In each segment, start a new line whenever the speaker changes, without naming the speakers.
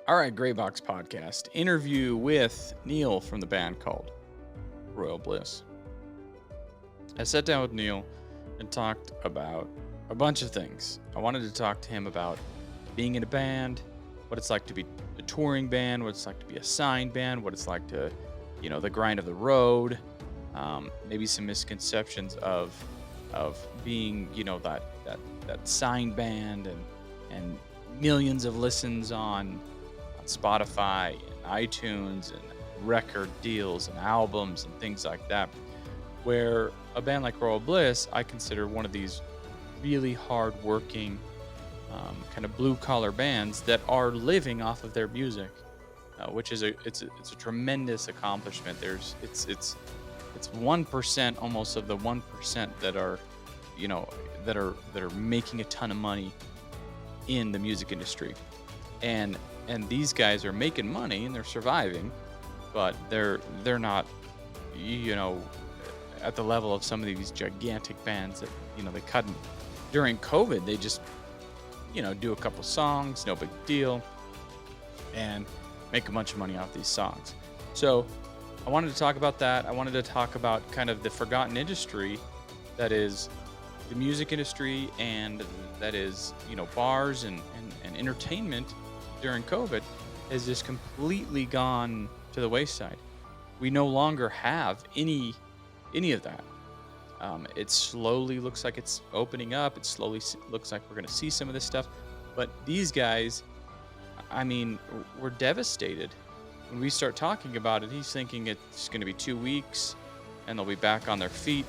All right, Gray Box Podcast. Interview with Neal from the band called Royal Bliss. I sat down with Neal and talked about a bunch of things. I wanted to talk to him about being in a band, what it's like to be a touring band, what it's like to be a signed band, what it's like to, the grind of the road, maybe some misconceptions of being, that signed band and millions of listens on Spotify and iTunes and record deals and albums and things like that, where a band like Royal Bliss I consider one of these really hard-working kind of blue-collar bands that are living off of their music, which is a tremendous accomplishment. It's 1% almost of the 1% that are that are making a ton of money in the music industry, and these guys are making money and they're surviving, but they're not, at the level of some of these gigantic bands that, they couldn't. During COVID, they just, do a couple songs, no big deal, and make a bunch of money off these songs. So I wanted to talk about that. I wanted to talk about kind of the forgotten industry that is the music industry, and that is, bars and entertainment during COVID has just completely gone to the wayside. We no longer have any of that. It slowly looks like it's opening up. It slowly looks like we're going to see some of this stuff. But these guys, we're devastated. When we start talking about it, he's thinking it's going to be 2 weeks and they'll be back on their feet.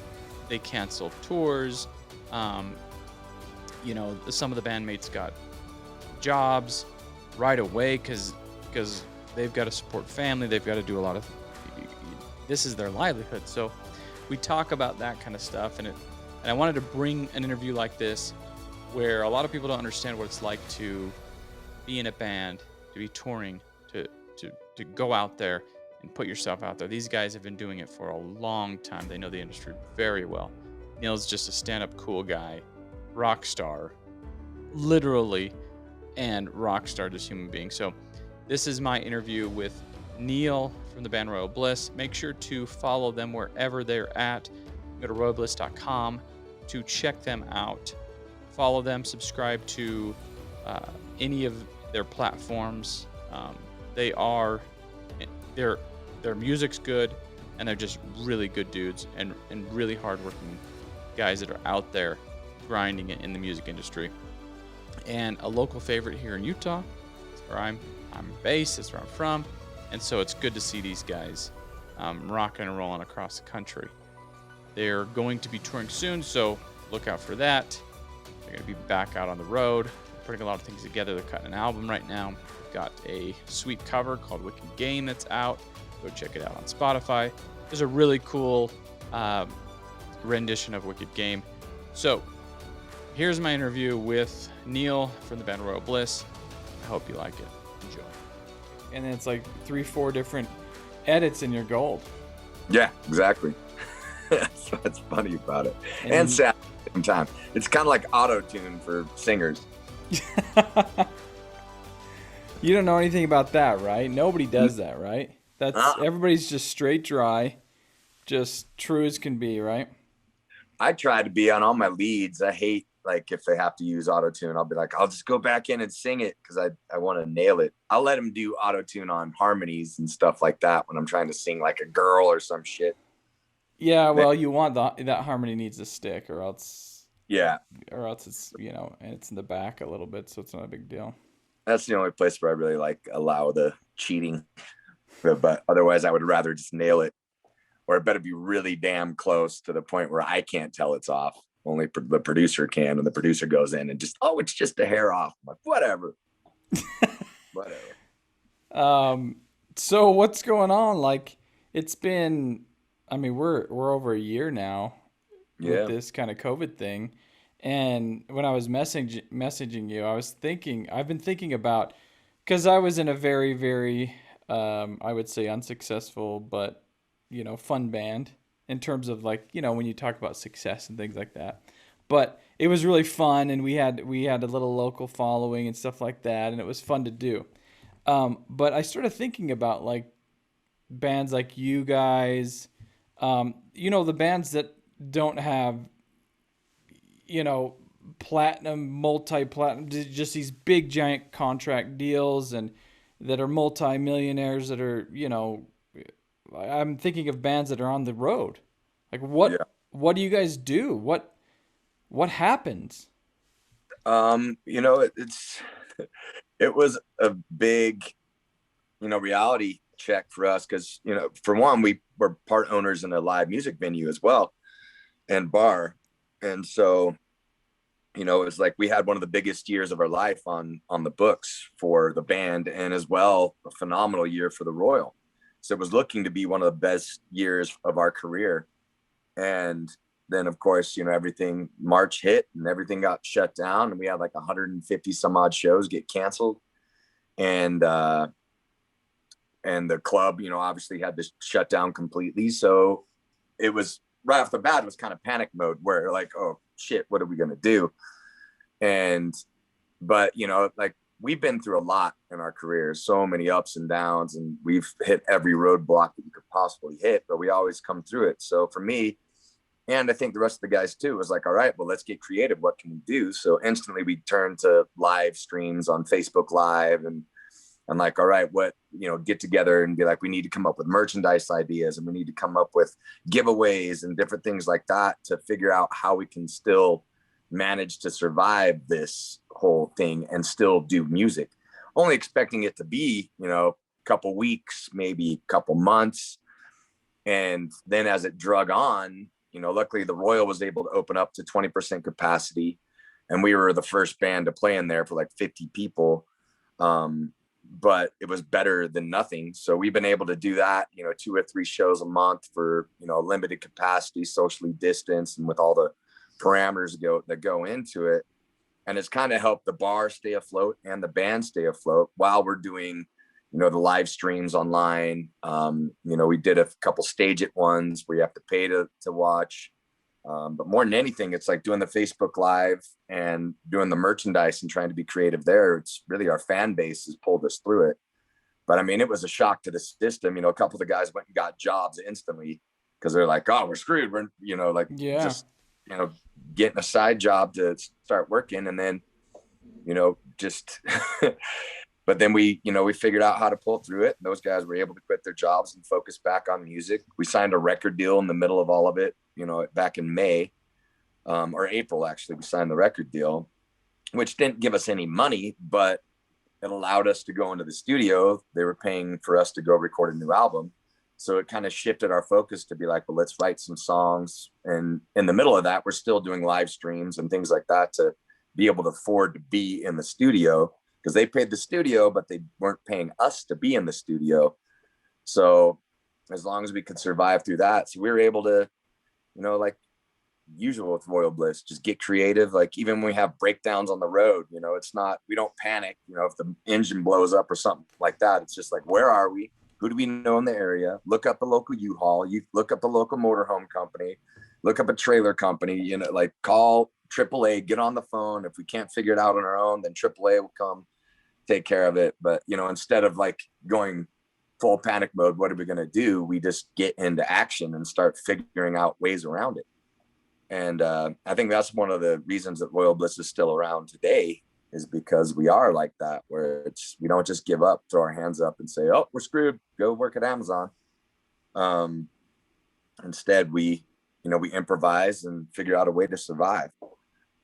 They canceled tours. Some of the bandmates got jobs right away because they've got to support family. They've got to do a lot of, this is their livelihood. So we talk about that kind of stuff, and I wanted to bring an interview like this where a lot of people don't understand what it's like to be in a band, to be touring, to go out there and put yourself out there. These guys have been doing it for a long time. They know the industry very well. Neal's just a stand-up cool guy, rock star, literally, and rock star, just human being. So this is my interview with Neal from the band Royal Bliss. Make sure to follow them wherever they're at. Go to royalbliss.com to check them out. Follow them, subscribe to any of their platforms. Their music's good, and they're just really good dudes and really hardworking guys that are out there grinding it in the music industry. And a local favorite here in Utah. That's where I'm based. That's where I'm from. And so it's good to see these guys rocking and rolling across the country. They're going to be touring soon, so look out for that. They're going to be back out on the road. They're putting a lot of things together. They're cutting an album right now. They've got a sweet cover called Wicked Game that's out. Go check it out on Spotify. There's a really cool rendition of Wicked Game. So here's my interview with Neal from the band Royal Bliss. I hope you like it. Enjoy. And then it's like 3-4 different edits in your gold.
Yeah, exactly. That's what's funny about it. And sad at the same time. It's kind of like auto-tune for singers.
You don't know anything about that, right? Nobody does that, right? That's everybody's just straight dry, just true as can be, right?
I try to be on all my leads. I hate, like, if they have to use auto-tune, I'll be like, I'll just go back in and sing it because I want to nail it. I'll let them do auto-tune on harmonies and stuff like that when I'm trying to sing like a girl or some shit.
Yeah, well, you want that harmony needs to stick, or else it's and it's in the back a little bit, so it's not a big deal.
That's the only place where I really allow the cheating, but otherwise I would rather just nail it, or it better be really damn close to the point where I can't tell it's off. Only the producer can, and the producer goes in and just, it's just a hair off. I'm like, whatever.
So what's going on? Like, it's been, we're over a year now with this kind of COVID thing. And when I was messaging you, I've been thinking about, because I was in a very, very, I would say unsuccessful, but, fun band in terms of when you talk about success and things like that. But it was really fun, and we had a little local following and stuff like that, and it was fun to do.
But I started thinking about like bands like you guys, the bands that don't have, you know, platinum, multi-platinum, just these big giant contract deals and that are multi-millionaires that are, I'm thinking of bands that are on the road. Like
Yeah.
what do you guys do? What happens?
It's it was a big, reality check for us because, for one, we were part owners in a live music venue as well and bar. And so, it's like we had one of the biggest years of our life on the books for the band, and as well a phenomenal year for the Royal. So it was looking to be one of the best years of our career. And then of course, everything March hit and everything got shut down, and we had like 150 some odd shows get canceled. And the club, obviously had to shut down completely. So it was right off the bat, it was kind of panic mode where like, oh shit, what are we gonna do? And but like we've been through a lot in our careers, so many ups and downs, and we've hit every roadblock that you could possibly hit, but we always come through it. So for me, and I think the rest of the guys too, was like, all right, well, let's get creative. What can we do? So instantly we turned to live streams on Facebook Live, and I'm like, all right, what, get together and be like, we need to come up with merchandise ideas, and we need to come up with giveaways and different things like that to figure out how we can still manage to survive this whole thing and still do music, only expecting it to be, a couple weeks, maybe a couple months. And then as it drug on, luckily the Royal was able to open up to 20% capacity, and we were the first band to play in there for like 50 people. But it was better than nothing. So we've been able to do that, 2 or 3 shows a month for, limited capacity, socially distanced, and with all the parameters that go into it. And it's kind of helped the bar stay afloat and the band stay afloat while we're doing, the live streams online. We did a couple stage it ones where you have to pay to watch. But more than anything, it's like doing the Facebook Live and doing the merchandise and trying to be creative there. It's really our fan base has pulled us through it. But I mean, it was a shock to the system. A couple of the guys went and got jobs instantly because they're like, oh, we're screwed. We're, like
Yeah.
just, getting a side job to start working. And then, just, but then we figured out how to pull through it. And those guys were able to quit their jobs and focus back on music. We signed a record deal in the middle of all of it, back in May, or April, actually. We signed the record deal, which didn't give us any money, but it allowed us to go into the studio. They were paying for us to go record a new album. So it kind of shifted our focus to be like, well, let's write some songs. And in the middle of that, we're still doing live streams and things like that to be able to afford to be in the studio, because they paid the studio, but they weren't paying us to be in the studio. So as long as we could survive through that, so we were able to, like usual with Royal Bliss, just get creative. Like even when we have breakdowns on the road, it's not, we don't panic, if the engine blows up or something like that. It's just like, where are we? Who do we know in the area? Look up a local U-Haul, you look up a local motorhome company, look up a trailer company, like call AAA, get on the phone. If we can't figure it out on our own, then AAA will come take care of it. But, instead of like going full panic mode, what are we going to do? We just get into action and start figuring out ways around it. And I think that's one of the reasons that Royal Bliss is still around today, is because we are like that, where we don't just give up, throw our hands up and say, oh, we're screwed, go work at Amazon. Instead, we improvise and figure out a way to survive.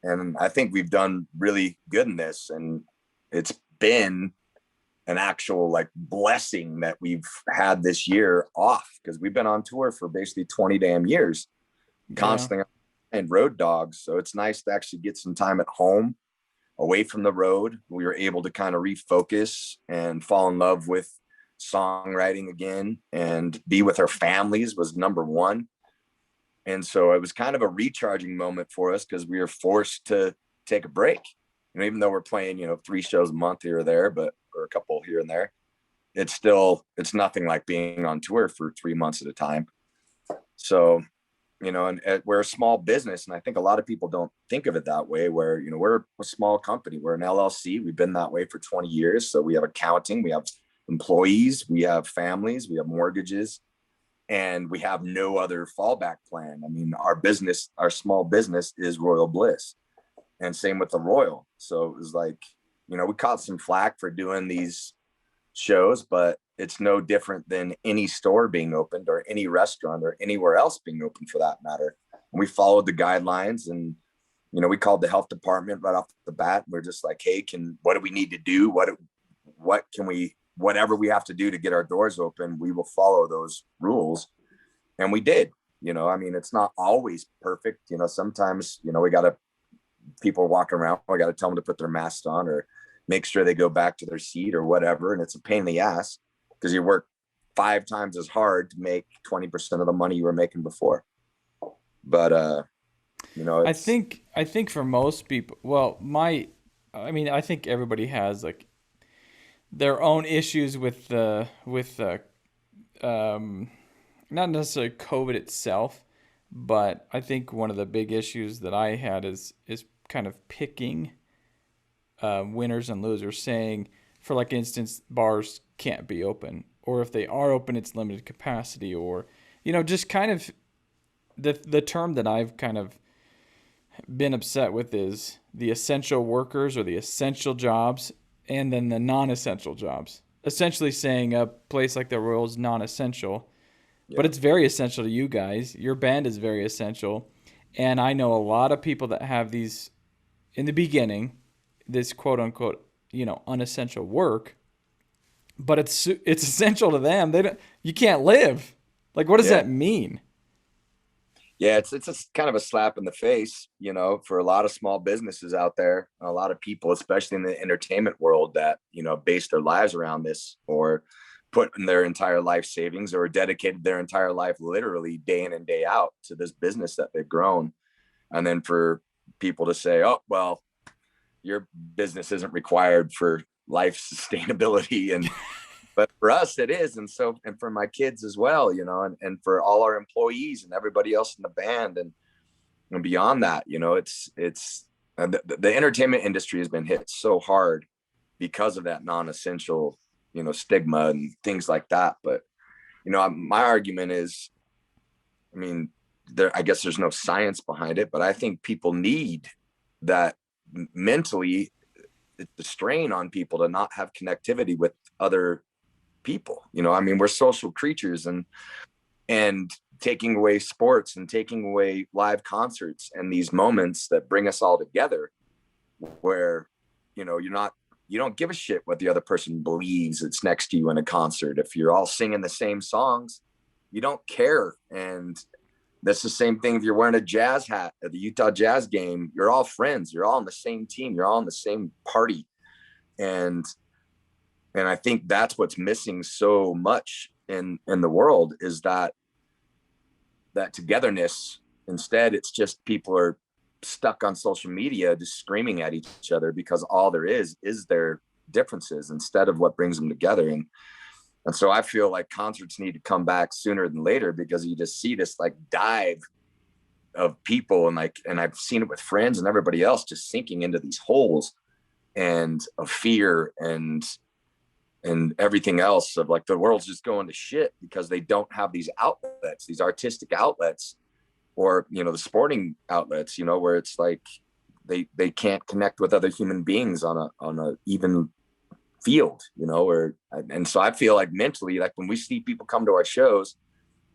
And I think we've done really good in this. And it's been an actual like blessing that we've had this year off, because we've been on tour for basically 20 damn years, constantly, and road dogs. So it's nice to actually get some time at home away from the road. We were able to kind of refocus and fall in love with songwriting again, and be with our families was number one. And so it was kind of a recharging moment for us, because we were forced to take a break. Even though we're playing, 3 shows a month here or there, or a couple here and there, it's nothing like being on tour for 3 months at a time. So you know, and we're a small business. And I think a lot of people don't think of it that way, where, you know, we're a small company. We're an LLC. We've been that way for 20 years. So we have accounting, we have employees, we have families, we have mortgages, and we have no other fallback plan. I mean, our business, our small business is Royal Bliss, and same with the Royal. So it was like, you know, we caught some flack for doing these shows, but it's no different than any store being opened or any restaurant or anywhere else being open for that matter. And we followed the guidelines, and, you know, we called the health department right off the bat. We're just like, hey, what do we need to do? What can we, whatever we have to do to get our doors open, we will follow those rules. And we did. You know, I mean, it's not always perfect. You know, sometimes, you know, people walking around, we got to tell them to put their masks on or make sure they go back to their seat or whatever. And it's a pain in the ass because you work 5 times as hard to make 20% of the money you were making before. But, you know,
I think for most people, well, I think everybody has like their own issues with not necessarily COVID itself, but I think one of the big issues that I had is kind of picking winners and losers, saying, for like instance, bars can't be open, or if they are open, it's limited capacity, or, you know, just kind of the term that I've kind of been upset with is the essential workers or the essential jobs, and then the non-essential jobs. Essentially saying a place like the Royal is non-essential, but it's very essential to you guys. Your band is very essential. And I know a lot of people that have these, in the beginning, this quote unquote, you know, unessential work, but it's essential to them. You can't live. Like, what does that mean?
Yeah, it's a kind of a slap in the face, you know, for a lot of small businesses out there, a lot of people, especially in the entertainment world, that, you know, base their lives around this, or put in their entire life savings, or dedicated their entire life literally day in and day out to this business that they've grown. And then for people to say, oh, well, your business isn't required for life sustainability. But for us, it is. And for my kids as well, you know, and for all our employees and everybody else in the band, and beyond that, you know, it's the entertainment industry has been hit so hard because of that non-essential, you know, stigma and things like that. But, you know, my argument is, I mean, I guess there's no science behind it, but I think people need that mentally, the strain on people to not have connectivity with other people. You know, I mean, we're social creatures, and taking away sports and taking away live concerts and these moments that bring us all together, where, you know, you don't give a shit what the other person believes that's next to you in a concert. If you're all singing the same songs, you don't care. And that's the same thing if you're wearing a Jazz hat at the Utah Jazz game. You're all friends. You're all on the same team. You're all in the same party. And I think that's what's missing so much in the world, is that togetherness. Instead, it's just people are stuck on social media just screaming at each other because all there is their differences instead of what brings them together. And so I feel like concerts need to come back sooner than later, because you just see this like dive of people, and I've seen it with friends and everybody else, just sinking into these holes and of fear and everything else, of like the world's just going to shit because they don't have these outlets, these artistic outlets, or, you know, the sporting outlets, you know, where it's like they can't connect with other human beings on a even field, you know. And so I feel like mentally, like when we see people come to our shows,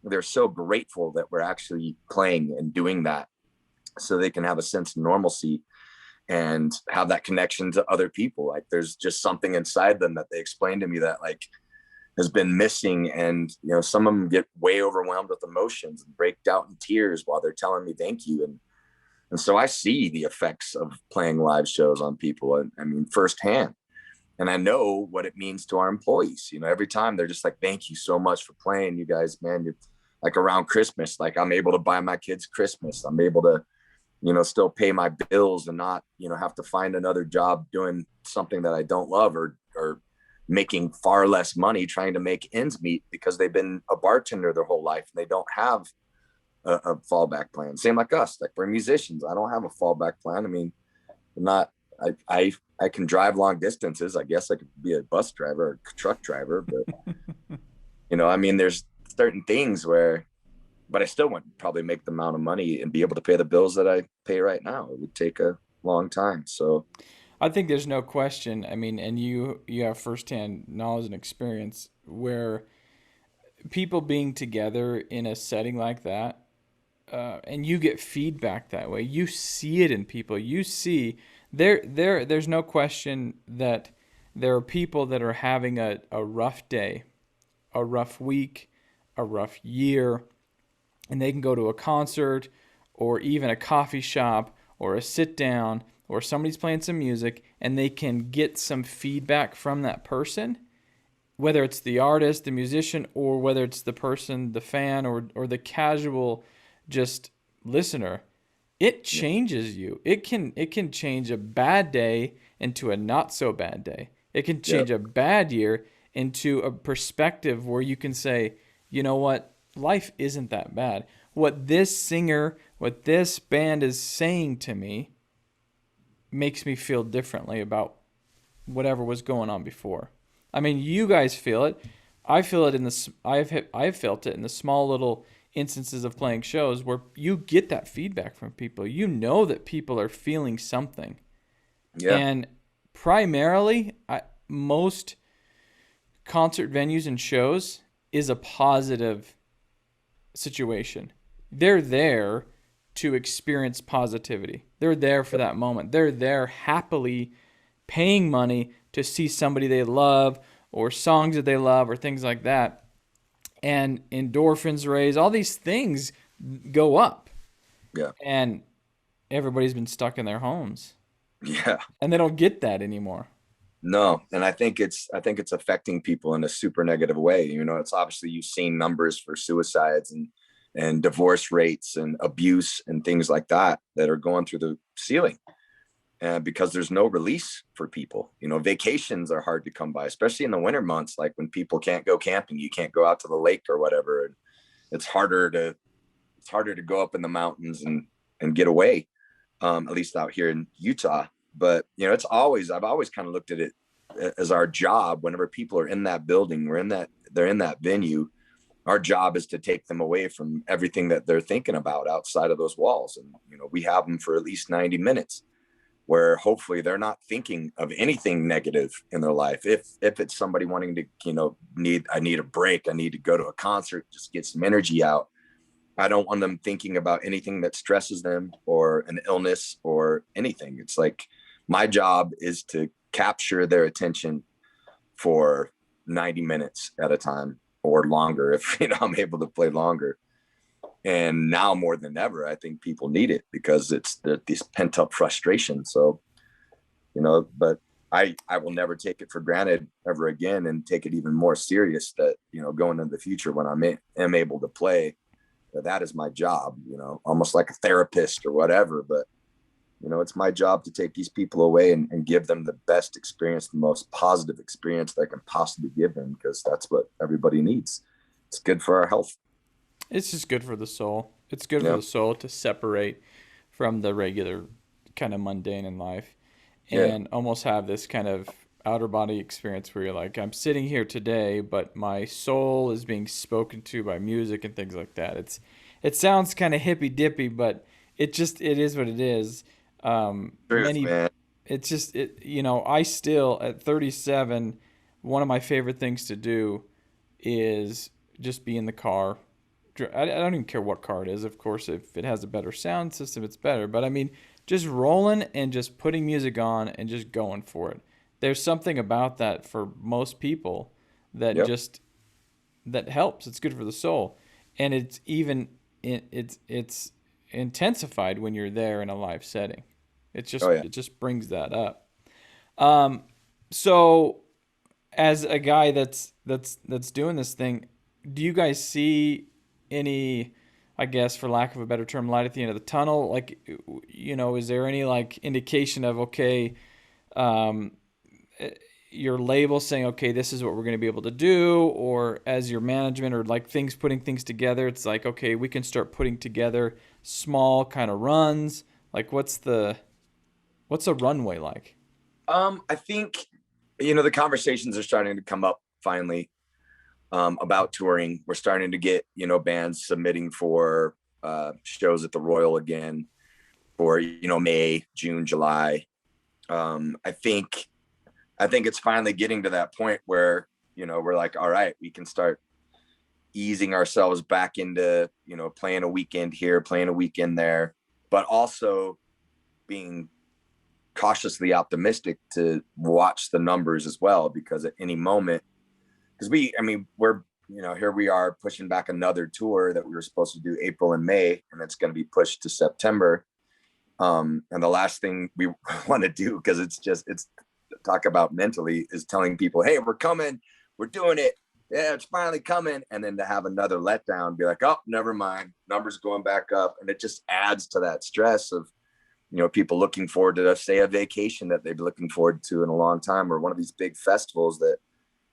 they're so grateful that we're actually playing and doing that, so they can have a sense of normalcy and have that connection to other people. Like there's just something inside them that they explain to me that like has been missing. And, you know, some of them get way overwhelmed with emotions and break out in tears while they're telling me thank you. And so I see the effects of playing live shows on people, and I mean, firsthand. And I know what it means to our employees. You know, every time they're just like, thank you so much for playing, you guys, man. You're like, around Christmas, like I'm able to buy my kids Christmas. I'm able to, you know, still pay my bills and not, you know, have to find another job doing something that I don't love, or making far less money trying to make ends meet, because they've been a bartender their whole life and they don't have a fallback plan. Same like us, like we're musicians. I don't have a fallback plan. I mean, I'm not, I can drive long distances. I guess I could be a bus driver or truck driver, but you know, I mean, there's certain things where, but I still wouldn't probably make the amount of money and be able to pay the bills that I pay right now. It would take a long time. So
I think there's no question. I mean, and you have firsthand knowledge and experience where people being together in a setting like that, and you get feedback that way. You see it in people. You see there's no question that there are people that are having a rough day, a rough week, a rough year, and they can go to a concert or even a coffee shop or a sit down or somebody's playing some music and they can get some feedback from that person, whether it's the artist, the musician, or whether it's the person, the fan, or the casual just listener. It changes you. It can change a bad day into a not so bad day. It can change a bad year into a perspective where you can say, you know what, life isn't that bad. What this singer, what this band is saying to me makes me feel differently about whatever was going on before. I mean, you guys feel it. I feel it in the. I've felt it in the small little instances of playing shows where you get that feedback from people. You know that people are feeling something.
yeah,
And primarily, most concert venues and shows is a positive situation. They're there to experience positivity. They're there for that moment. They're there happily paying money to see somebody they love or songs that they love or things like that. And endorphins raise, all these things go up.
yeah,
And everybody's been stuck in their homes.
yeah.
And they don't get that anymore.
No, and I think it's affecting people in a super negative way. You know, it's obviously you've seen numbers for suicides and divorce rates and abuse and things like that that are going through the ceiling. And because there's no release for people. You know, vacations are hard to come by, especially in the winter months, like when people can't go camping, you can't go out to the lake or whatever. And it's harder to go up in the mountains and get away, at least out here in Utah. But you know, I've always kind of looked at it as our job. Whenever people are in that building, they're in that venue, our job is to take them away from everything that they're thinking about outside of those walls. And you know, we have them for at least 90 minutes where hopefully they're not thinking of anything negative in their life. If it's somebody wanting to, you know, I need a break, I need to go to a concert, just get some energy out. I don't want them thinking about anything that stresses them or an illness or anything. It's like my job is to capture their attention for 90 minutes at a time or longer if you know I'm able to play longer. And now more than ever, I think people need it because it's this pent up frustration. So, you know, but I will never take it for granted ever again and take it even more serious that, you know, going into the future when am able to play, that is my job, you know, almost like a therapist or whatever. But, you know, it's my job to take these people away and give them the best experience, the most positive experience that I can possibly give them, because that's what everybody needs. It's good for our health.
It's just good for the soul. It's good for the soul to separate from the regular kind of mundane in life and almost have this kind of outer body experience where you're like, I'm sitting here today, but my soul is being spoken to by music and things like that. It sounds kind of hippy dippy, but it is what it is.
Man.
It's just, you know, I still at 37, one of my favorite things to do is just be in the car. I don't even care what car it is. Of course, if it has a better sound system, it's better. But I mean, just rolling and just putting music on and just going for it. There's something about that for most people that that helps. It's good for the soul, and it's intensified when you're there in a live setting. It just brings that up. So, as a guy that's doing this thing, do you guys see any, I guess, for lack of a better term, light at the end of the tunnel? Like, you know, is there any like indication of, okay, your label saying, okay, this is what we're going to be able to do, or as your management or like putting things together, it's like, okay, we can start putting together small kind of runs. Like what's a runway like?
I think, the conversations are starting to come up finally, about touring. We're starting to get, bands submitting for shows at the Royal again for, May, June, July. I think it's finally getting to that point where, we're like, all right, we can start easing ourselves back into, playing a weekend here, playing a weekend there, but also being cautiously optimistic to watch the numbers as well, because at any moment, because we're, here we are pushing back another tour that we were supposed to do April and May, and it's going to be pushed to September. And the last thing we want to do, because it's talk about mentally, is telling people, hey, we're coming, we're doing it, yeah, it's finally coming, and then to have another letdown, be like, oh, never mind, numbers going back up, and it just adds to that stress of, people looking forward to, say, a vacation that they've been looking forward to in a long time, or one of these big festivals that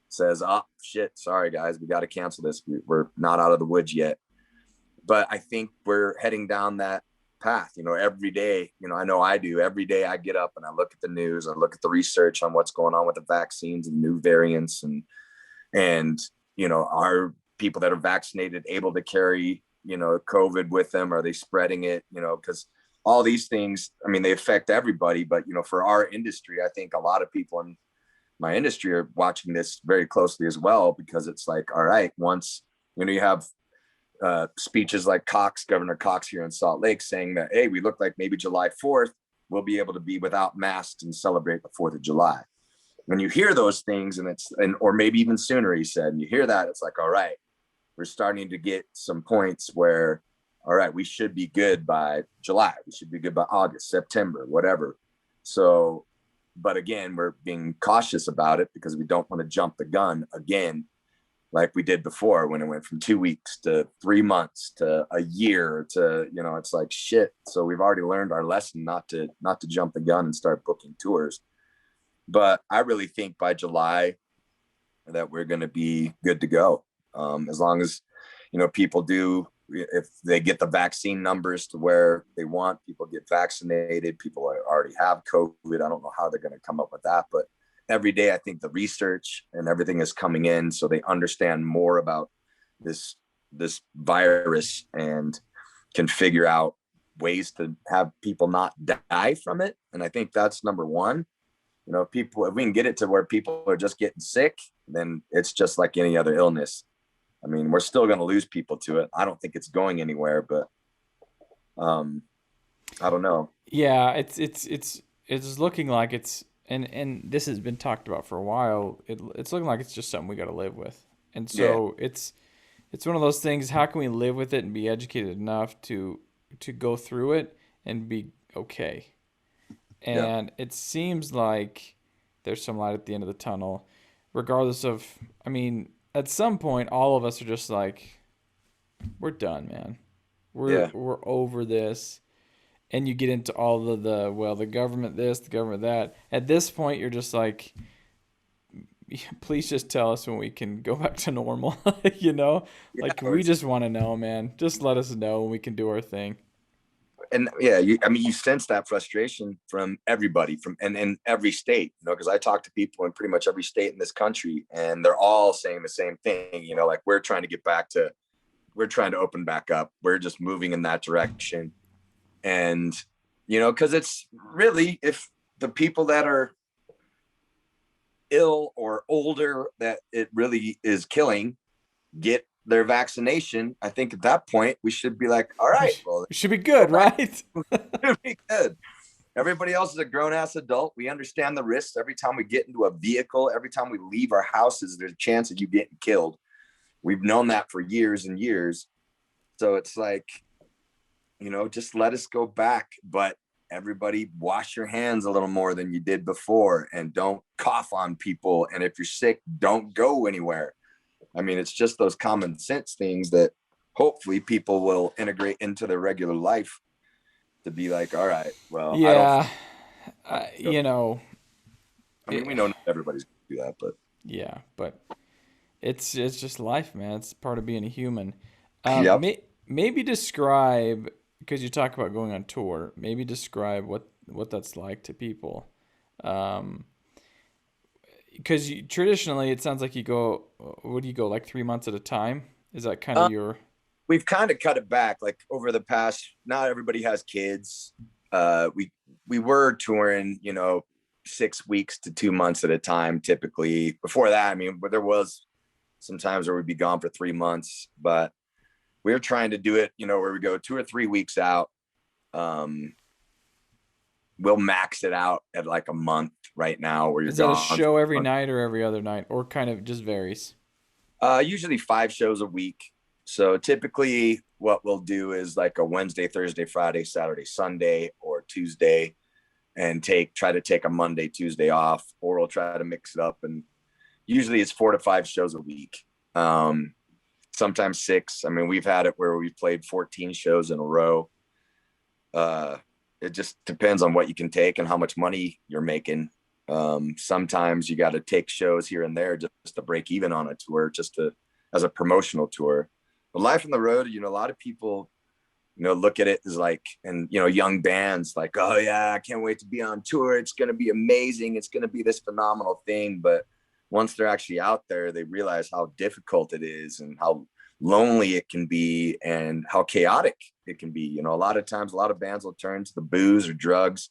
says, oh shit, sorry guys, we got to cancel this, we're not out of the woods yet. But I think we're heading down that path, every day. I know I do. Every day I get up and I look at the news, I look at the research on what's going on with the vaccines and new variants, and are people that are vaccinated able to carry, COVID with them? Are they spreading it? Because all these things, they affect everybody, but for our industry, I think a lot of people in my industry are watching this very closely as well, because it's like, all right, once, you have speeches like Governor Cox here in Salt Lake, saying that, hey, we look like maybe July 4th, we'll be able to be without masks and celebrate the 4th of July. When you hear those things, or maybe even sooner, he said, and you hear that, it's like, all right, we're starting to get some points where, all right, we should be good by July, we should be good by August, September, whatever. So, but again, we're being cautious about it because we don't want to jump the gun again, like we did before, when it went from 2 weeks to 3 months to a year to, it's like shit. So we've already learned our lesson not to jump the gun and start booking tours. But I really think by July that we're going to be good to go. As long as, people do, if they get the vaccine numbers to where they want, people get vaccinated, people already have COVID. I don't know how they're going to come up with that, but every day I think the research and everything is coming in, so they understand more about this virus and can figure out ways to have people not die from it. And I think that's number one. If we can get it to where people are just getting sick, then it's just like any other illness. We're still going to lose people to it. I don't think it's going anywhere, but I don't know.
Yeah, it's looking like it's, and this has been talked about for a while. It's looking like it's just something we got to live with. And so it's one of those things. How can we live with it and be educated enough to go through it and be okay? And it seems like there's some light at the end of the tunnel, regardless of, at some point, all of us are just like, we're done, man. We're over this. And you get into all of the government this, the government that. At this point, you're just like, please just tell us when we can go back to normal, we just want to know, man. Just let us know when we can do our thing.
And you sense that frustration from everybody, in every state, because I talk to people in pretty much every state in this country, and they're all saying the same thing, like we're trying to open back up. We're just moving in that direction. And, because it's really, if the people that are ill or older that it really is killing get their vaccination, I think at that point we should be like, all right, well,
it should be good, right?
It should be good. Everybody else is a grown-ass adult. We understand the risks. Every time we get into a vehicle, every time we leave our houses, there's a chance of you getting killed. We've known that for years and years. So it's like, just let us go back. But everybody, wash your hands a little more than you did before, and don't cough on people. And if you're sick, don't go anywhere. It's just those common sense things that hopefully people will integrate into their regular life, to be like, all right, well,
yeah,
I mean, we know not everybody's gonna do that, but
yeah, but it's just life, man. It's part of being a human.
yep.
Maybe describe, because you talk about going on tour. Maybe describe what that's like to people. Um, because traditionally it sounds like you go. What do you go, like 3 months at a time? Is that kind of
Um,
your?
we've kind of cut it back. Like over the past, not everybody has kids. We were touring, 6 weeks to 2 months at a time, typically. Before that, I mean, but there was some times where we'd be gone for 3 months, but we were trying to do it, where we go 2 or 3 weeks out. Um, we'll max it out at like a month right now, where you're
Is that a
gone.
show every night or every other night, or kind of just varies?
Usually 5 shows a week. So typically what we'll do is like a Wednesday, Thursday, Friday, Saturday, Sunday, or Tuesday, and try to take a Monday, Tuesday off, or we'll try to mix it up. And usually it's 4 to 5 shows a week. Sometimes 6. I mean, we've had it where we've played 14 shows in a row. It just depends on what you can take and how much money you're making. Sometimes you got to take shows here and there just to break even on a tour, as a promotional tour. But life on the road, a lot of people, look at it as like, and, young bands like, oh yeah, I can't wait to be on tour. It's going to be amazing. It's going to be this phenomenal thing. But once they're actually out there, they realize how difficult it is and how lonely it can be and how chaotic it can be. A lot of times, a lot of bands will turn to the booze or drugs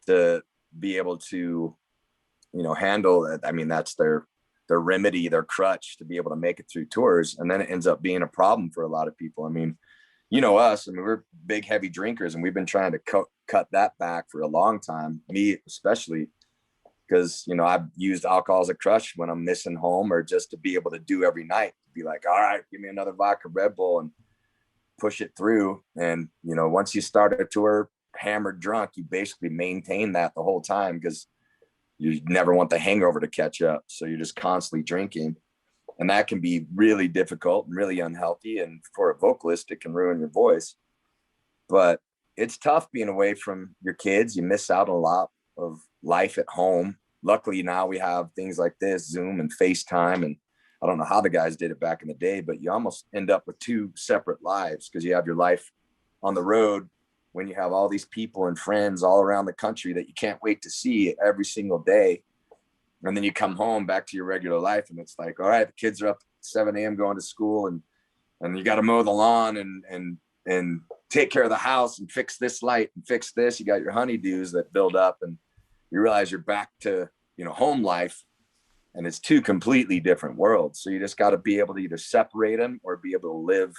to be able to, handle that. I mean, that's their remedy, their crutch to be able to make it through tours. And then it ends up being a problem for a lot of people. I mean, us, I mean, we're big, heavy drinkers, and we've been trying to cut that back for a long time. Me, especially, because, I've used alcohol as a crutch when I'm missing home, or just to be able to do every night, to be like, all right, give me another vodka Red Bull and push it through. And, once you start a tour hammered drunk, you basically maintain that the whole time, because you never want the hangover to catch up. So you're just constantly drinking. And that can be really difficult and really unhealthy. And for a vocalist, it can ruin your voice. But it's tough being away from your kids. You miss out on a lot of life at home. Luckily, now we have things like this, Zoom and FaceTime. And I don't know how the guys did it back in the day, but you almost end up with 2 separate lives, because you have your life on the road when you have all these people and friends all around the country that you can't wait to see every single day. And then you come home back to your regular life, and it's like, all right, the kids are up at 7 a.m. going to school, and you got to mow the lawn and take care of the house and fix this light and fix this. You got your honeydews that build up, and you realize you're back to, home life, and it's 2 completely different worlds. So you just got to be able to either separate them or be able to live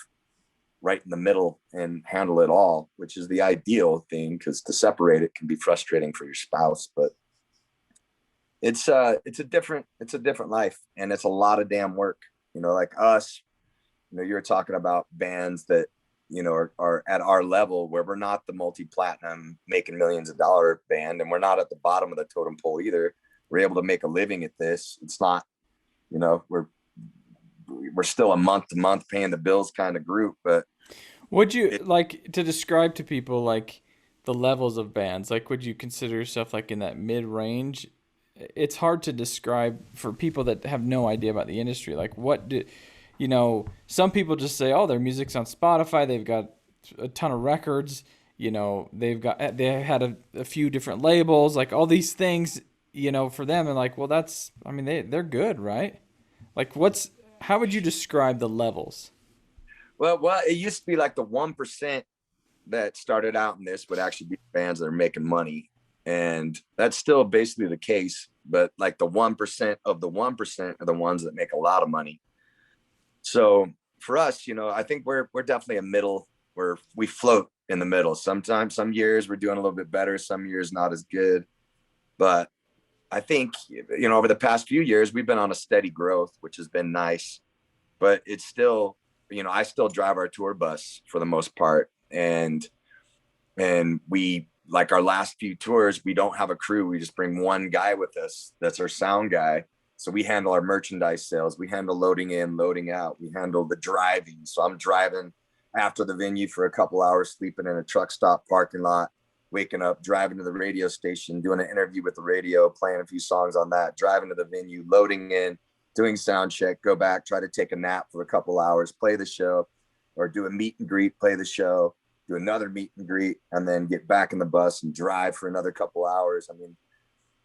right in the middle and handle it all, which is the ideal thing, because to separate it can be frustrating for your spouse. But it's a different life, and it's a lot of damn work. Like us, you're talking about bands that, are at our level, where we're not the multi-platinum making millions of dollar band, and we're not at the bottom of the totem pole either. We're able to make a living at this. It's not, we're still a month to month paying the bills kind of group. But
Would you like to describe to people like the levels of bands? Like, would you consider yourself like in that mid range? It's hard to describe for people that have no idea about the industry. Like, some people just say, oh, their music's on Spotify. They've got a ton of records. They had a few different labels, like all these things, for them. And like, well, they're good, right? Like, how would you describe the levels?
well, it used to be like the 1% that started out in this would actually be bands that are making money. And that's still basically the case. But like the 1% of the 1% are the ones that make a lot of money. So for us, I think we're definitely a middle, where we float in the middle. Sometimes, some years we're doing a little bit better, some years not as good. But I think, over the past few years, we've been on a steady growth, which has been nice. But it's still, I still drive our tour bus for the most part. And we, like our last few tours, we don't have a crew. We just bring one guy with us. That's our sound guy. So we handle our merchandise sales. We handle loading in, loading out. We handle the driving. So I'm driving after the venue for a couple hours, sleeping in a truck stop parking lot, waking up, driving to the radio station, doing an interview with the radio, playing a few songs on that, driving to the venue, loading in, doing sound check, go back, try to take a nap for a couple hours, play the show, or do a meet and greet, play the show, do another meet and greet, and then get back in the bus and drive for another couple hours. I mean,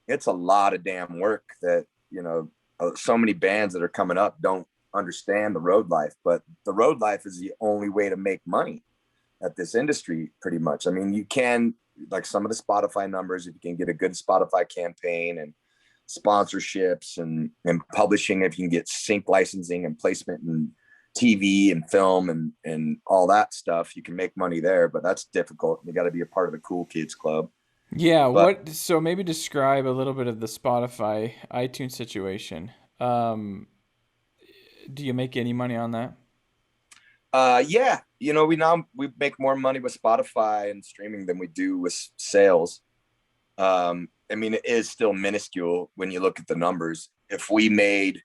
it's a lot of damn work that, you know, so many bands that are coming up don't understand the road life, but the road life is the only way to make money at this industry, pretty much. I mean, you can, like some of the Spotify numbers, if you can get a good Spotify campaign and sponsorships and publishing, if you can get sync licensing and placement and TV and film and all that stuff, you can make money there, but that's difficult. You got to be a part of the cool kids club.
Yeah, so maybe describe a little bit of the Spotify iTunes situation. Do you make any money on that?
Yeah, you know, we make more money with Spotify and streaming than we do with sales. I mean, it is still minuscule when you look at the numbers. If the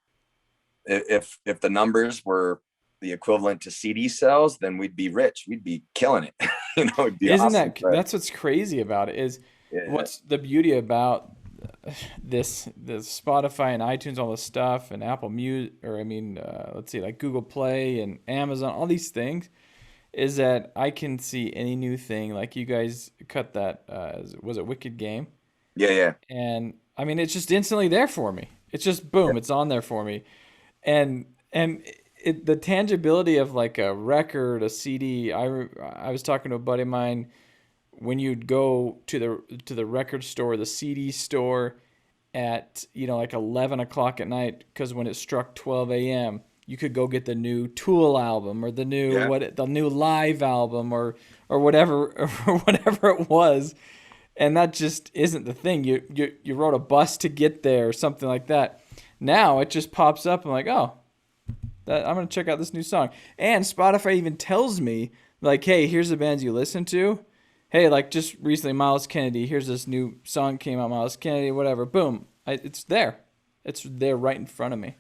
numbers were the equivalent to CD sales, then we'd be rich. We'd be killing it. You know, it'd be
Isn't
awesome,
that's what's crazy about it is what's the beauty about this Spotify and iTunes, all this stuff, and Apple Music, or I mean, let's see, like Google Play and Amazon, all these things, is that I can see any new thing. Like you guys cut that, was it Wicked Game?
Yeah.
And I mean, it's just instantly there for me. It's just boom, it's on there for me, and the tangibility of like a record, a CD. I was talking to a buddy of mine. When you'd go to the record store, the CD store at, you know, like 11 o'clock at night, because when it struck 12 a.m., you could go get the new Tool album or the new the new Live album or whatever or whatever it was, and that just isn't the thing. You rode a bus to get there or something like that. Now it just pops up. I'm like, oh, I'm gonna check out this new song, and Spotify even tells me like, hey, here's the bands you listen to. Hey, like just recently, Miles Kennedy, here's this new song came out, Miles Kennedy, whatever. Boom. It's there. It's there right in front of me.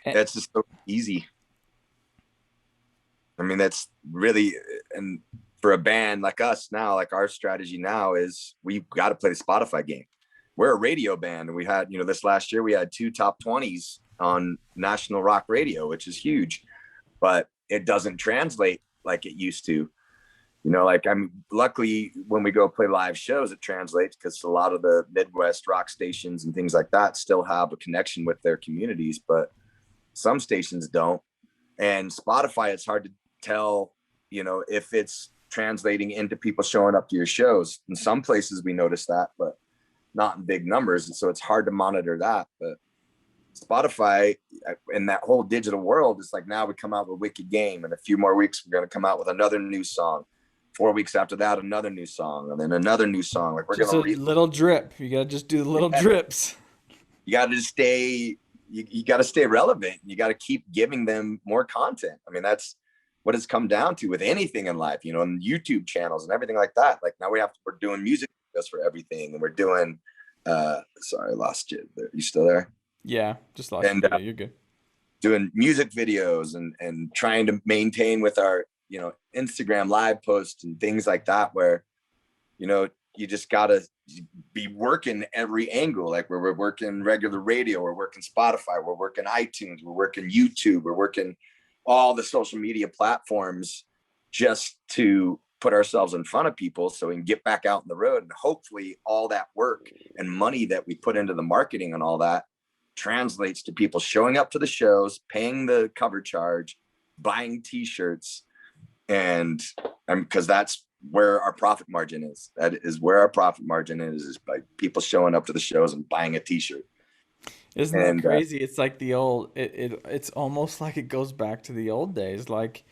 That's just so easy. I mean, that's really, and for a band like us now, like our strategy now is we've got to play the Spotify game. We're a radio band, and we had, you know, this last year we had 2 top 20s on national rock radio, which is huge, but it doesn't translate like it used to. You know, like luckily when we go play live shows, it translates because a lot of the Midwest rock stations and things like that still have a connection with their communities, but some stations don't. And Spotify, it's hard to tell, you know, if it's translating into people showing up to your shows. In some places we notice that, but not in big numbers. And so it's hard to monitor that. But Spotify in that whole digital world is like, now we come out with Wicked Game. In a few more weeks, we're going to come out with another new song. 4 weeks after that, another new song, and then another new song. Like we're
just
gonna
little drip. You gotta just do the little drips.
You gotta just stay. You gotta stay relevant. You gotta keep giving them more content. I mean, that's what it's come down to with anything in life. You know, and YouTube channels and everything like that. Like now we're doing music videos for everything, and we're doing. Sorry, I lost you. You still there?
Yeah, just lost you. You're good.
Doing music videos and trying to maintain with our, you know, Instagram live posts and things like that, where, you know, you just gotta be working every angle. Like we're working regular radio, we're working Spotify, we're working iTunes, we're working YouTube, we're working all the social media platforms just to put ourselves in front of people so we can get back out on the road. And hopefully all that work and money that we put into the marketing and all that translates to people showing up to the shows, paying the cover charge, buying t-shirts. And because that's where our profit margin is. That is where our profit margin is by people showing up to the shows and buying a t-shirt.
Isn't that crazy? It's like the old, it's almost like it goes back to the old days. Like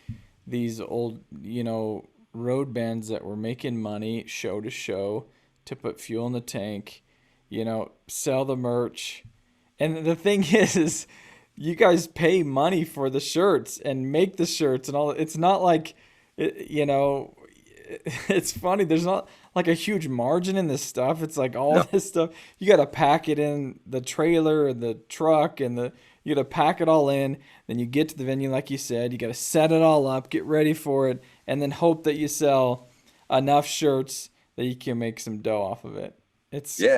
these old, you know, road bands that were making money show to show to put fuel in the tank, you know, sell the merch. And the thing is you guys pay money for the shirts and make the shirts and all. It's not like, you know, it's funny. There's not like a huge margin in this stuff. It's like all this stuff. You got to pack it in the trailer or the truck and you got to pack it all in. Then you get to the venue, like you said, you got to set it all up, get ready for it, and then hope that you sell enough shirts that you can make some dough off of it. It's
Yeah.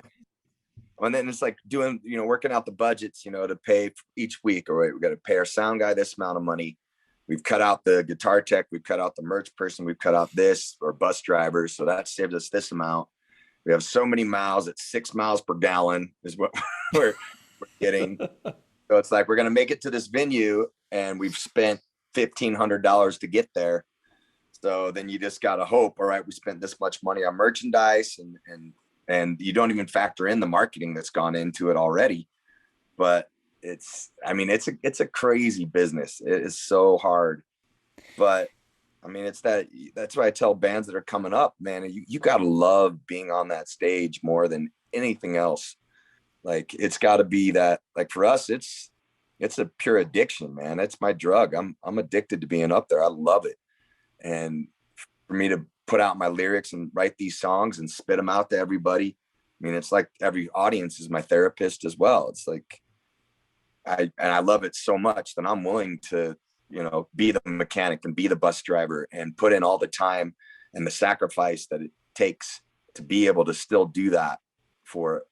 And then it's like doing, working out the budgets, to pay each week. All right, we got to pay our sound guy this amount of money. We've cut out the guitar tech. We've cut out the merch person. We've cut out this, or bus drivers. So that saves us this amount. We have so many miles at 6 miles per gallon is what we're getting. So it's like, we're going to make it to this venue and we've spent $1,500 to get there. So then you just got to hope, all right, we spent this much money on merchandise and you don't even factor in the marketing that's gone into it already. But it's a crazy business. It is so hard. But I mean, that's why I tell bands that are coming up, man, you got to love being on that stage more than anything else. Like, it's got to be that, like, for us, it's a pure addiction, man. It's my drug. I'm addicted to being up there. I love it. And for me to put out my lyrics and write these songs and spit them out to everybody, I mean, it's like every audience is my therapist as well. It's like, I love it so much that I'm willing to, be the mechanic and be the bus driver and put in all the time and the sacrifice that it takes to be able to still do that for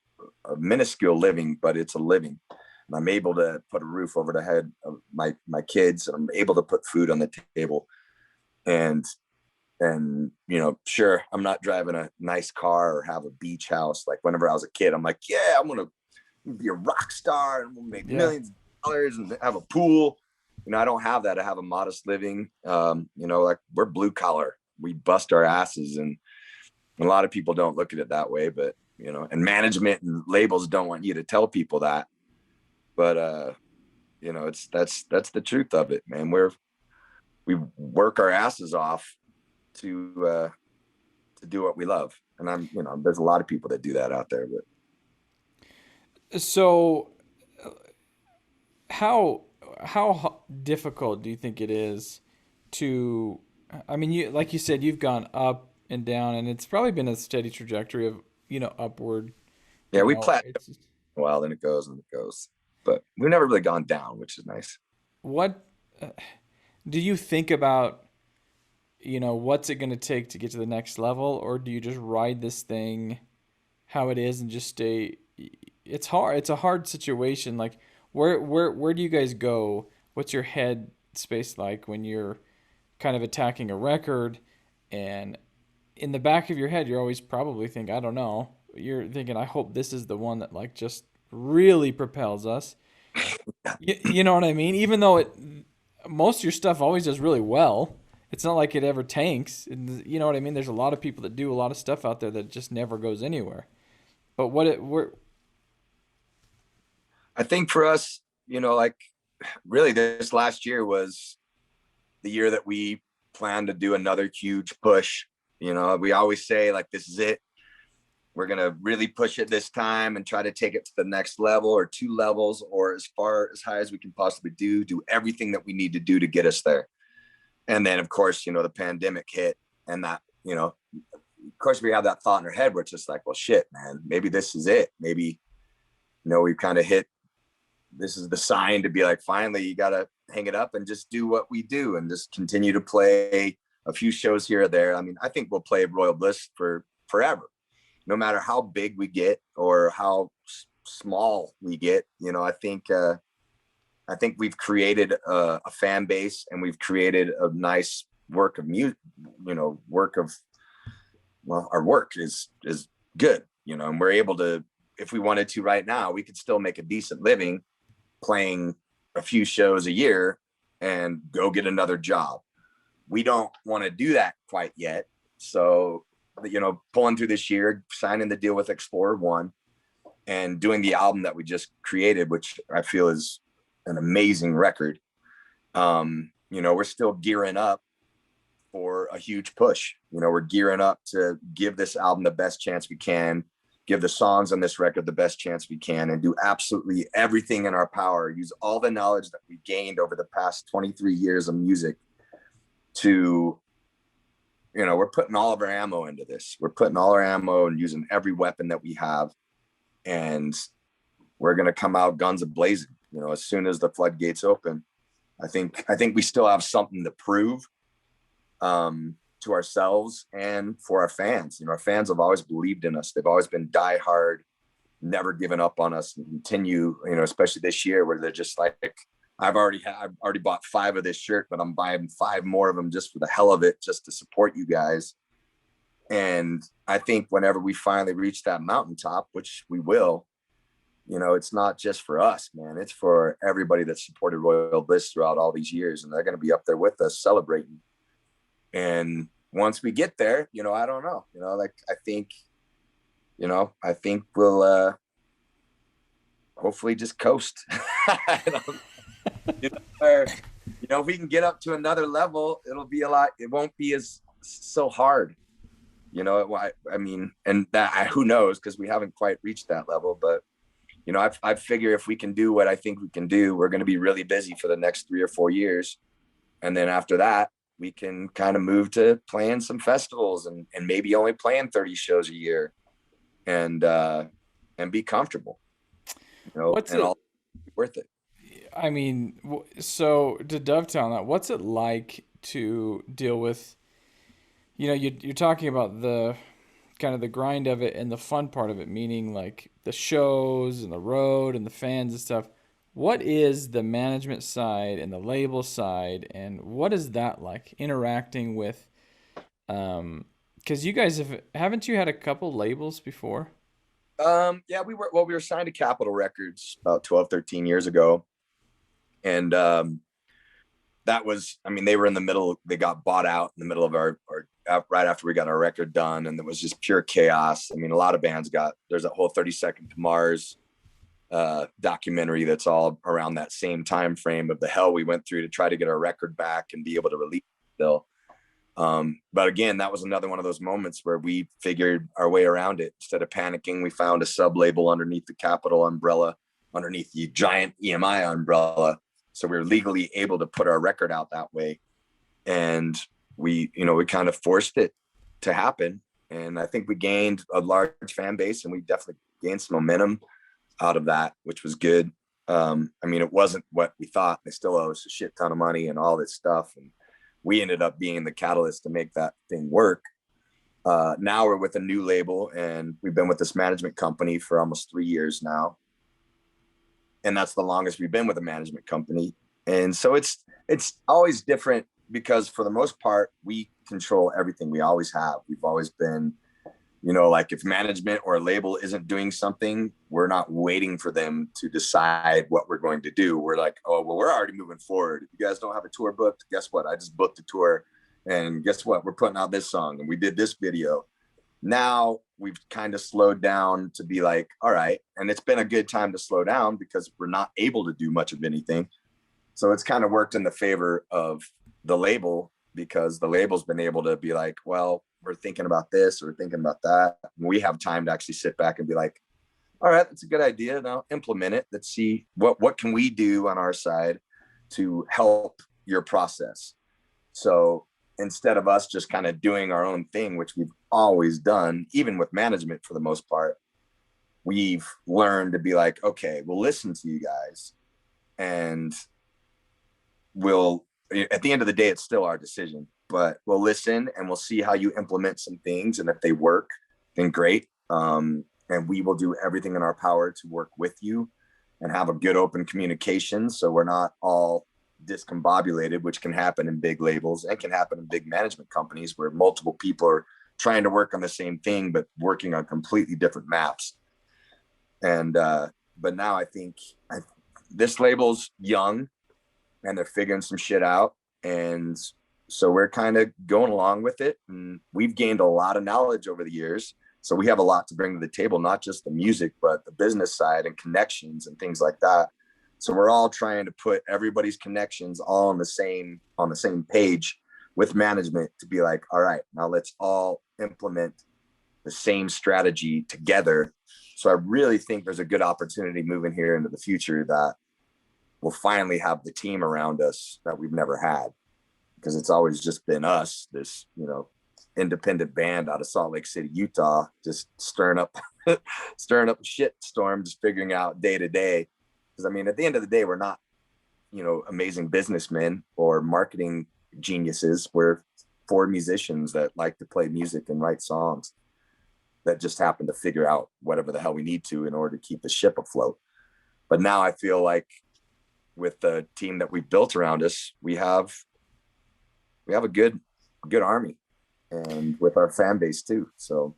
a minuscule living, but it's a living. And I'm able to put a roof over the head of my kids, and I'm able to put food on the table. And sure, I'm not driving a nice car or have a beach house. Like, whenever I was a kid, I'm like, yeah, I'm going to be a rock star and we'll make millions of dollars and have a pool. I don't have that. I have a modest living. Like, we're blue collar. We bust our asses, and a lot of people don't look at it that way, but, and management and labels don't want you to tell people that. But, that's the truth of it, man. We work our asses off to do what we love. And there's a lot of people that do that out there, but.
So how difficult do you think it is to, I mean, you, like you said, you've gone up and down, and it's probably been a steady trajectory of, upward.
Yeah, we plateau a while, then it goes and it goes, but we've never really gone down, which is nice.
What do you think about, what's it going to take to get to the next level, or do you just ride this thing how it is and just stay? It's hard. It's a hard situation. Like, where do you guys go? What's your head space like when you're kind of attacking a record, and in the back of your head, you're always probably thinking, I don't know. You're thinking, I hope this is the one that, like, just really propels us. You know what I mean? Even though most of your stuff always does really well. It's not like it ever tanks. You know what I mean? There's a lot of people that do a lot of stuff out there that just never goes anywhere. But
I think for us, like, really this last year was the year that we planned to do another huge push. We always say, like, this is it. We're going to really push it this time and try to take it to the next level or 2 levels, or as high as we can possibly do everything that we need to do to get us there. And then, of course, the pandemic hit, and that, of course, we have that thought in our head where it's just like, well, shit, man, maybe this is it. Maybe, we've kind of hit, this is the sign to be like, finally, you got to hang it up and just do what we do and just continue to play a few shows here or there. I mean, I think we'll play Royal Bliss for forever, no matter how big we get or how small we get. I think we've created a fan base, and we've created a nice work of music, our work is good, and we're able to, if we wanted to right now, we could still make a decent living playing a few shows a year and go get another job. We don't want to do that quite yet. So, pulling through this year, signing the deal with Explorer One, and doing the album that we just created, which I feel is an amazing record. We're still gearing up for a huge push. We're gearing up to give this album the best chance we can, give the songs on this record the best chance we can, and do absolutely everything in our power, use all the knowledge that we gained over the past 23 years of music to, we're putting all of our ammo into this. We're putting all our ammo and using every weapon that we have, and we're going to come out guns a-blazing. As soon as the floodgates open. I think we still have something to prove. to ourselves and for our fans. You know, our fans have always believed in us. They've always been diehard, never given up on us, and continue, you know, especially this year where they're just like, I've already bought 5 of this shirt, but I'm buying 5 more of them just for the hell of it, just to support you guys. And I think whenever we finally reach that mountaintop, which we will, you know, it's not just for us, man. It's for everybody that supported Royal Bliss throughout all these years. And they're going to be up there with us celebrating. And once we get there, you know, I don't know, you know, like, I think we'll hopefully just coast. You know, if we can get up to another level, it'll be a lot. It won't be as so hard, you know. I mean, and that who knows, because we haven't quite reached that level. But you know, I figure if we can do what I think we can do, we're going to be really busy for the next 3 or 4 years, and then after that, we can kind of move to playing some festivals and maybe only playing 30 shows a year, and be comfortable, you know, and all worth it.
I mean, so to dovetail on that, what's it like to deal with, you know, you're talking about the kind of the grind of it and the fun part of it, meaning like the shows and the road and the fans and stuff. What is the management side and the label side, and what is that like interacting with, because you guys haven't you had a couple labels before?
Yeah, we were signed to Capitol Records about 12, 13 years ago. And that was, I mean, they were in the middle, they got bought out in the middle of our right after we got our record done, and it was just pure chaos. I mean, a lot of bands there's a whole 30 Second to Mars documentary that's all around that same time frame of the hell we went through to try to get our record back and be able to release it still. But again, that was another one of those moments where we figured our way around it. Instead of panicking, we found a sub label underneath the Capitol umbrella, underneath the giant EMI umbrella. So we were legally able to put our record out that way. And we kind of forced it to happen. And I think we gained a large fan base, and we definitely gained some momentum out of that, which was good. I mean, it wasn't what we thought. They still owe us a shit ton of money and all this stuff. And we ended up being the catalyst to make that thing work. Now we're with a new label, and we've been with this management company for almost 3 years now. And that's the longest we've been with a management company. And so it's always different, because for the most part, we control everything. We always have. We've always been, you know, like if management or a label isn't doing something, we're not waiting for them to decide what we're going to do. We're like, oh, well, we're already moving forward. If you guys don't have a tour booked, guess what? I just booked a tour, and guess what? We're putting out this song, and we did this video. Now we've kind of slowed down to be like, all right. And it's been a good time to slow down because we're not able to do much of anything. So it's kind of worked in the favor of the label, because the label's been able to be like, well, we're thinking about this, or we're thinking about that. And we have time to actually sit back and be like, all right, that's a good idea. Now implement it. Let's see what can we do on our side to help your process. So instead of us just kind of doing our own thing, which we've always done, even with management for the most part, we've learned to be like, okay, we'll listen to you guys, and we'll, at the end of the day, it's still our decision, but we'll listen and we'll see how you implement some things. And if they work, then great. And we will do everything in our power to work with you and have a good open communication, so we're not all discombobulated, which can happen in big labels and can happen in big management companies where multiple people are trying to work on the same thing but working on completely different maps. And but now I think this label's young and they're figuring some shit out, and so we're kind of going along with it, and we've gained a lot of knowledge over the years, so we have a lot to bring to the table, not just the music but the business side and connections and things like that. So we're all trying to put everybody's connections all on the same page with management to be like, all right, now let's all implement the same strategy together. So I really think there's a good opportunity moving here into the future that we'll finally have the team around us that we've never had, because it's always just been us, this, you know, independent band out of Salt Lake City, Utah, just stirring up a shit storm, just figuring out day to day. Because I mean, at the end of the day, we're not, you know, amazing businessmen or marketing geniuses. We're 4 musicians that like to play music and write songs that just happen to figure out whatever the hell we need to in order to keep the ship afloat. But now I feel like with the team that we built around us, we have a good army, and with our fan base too. So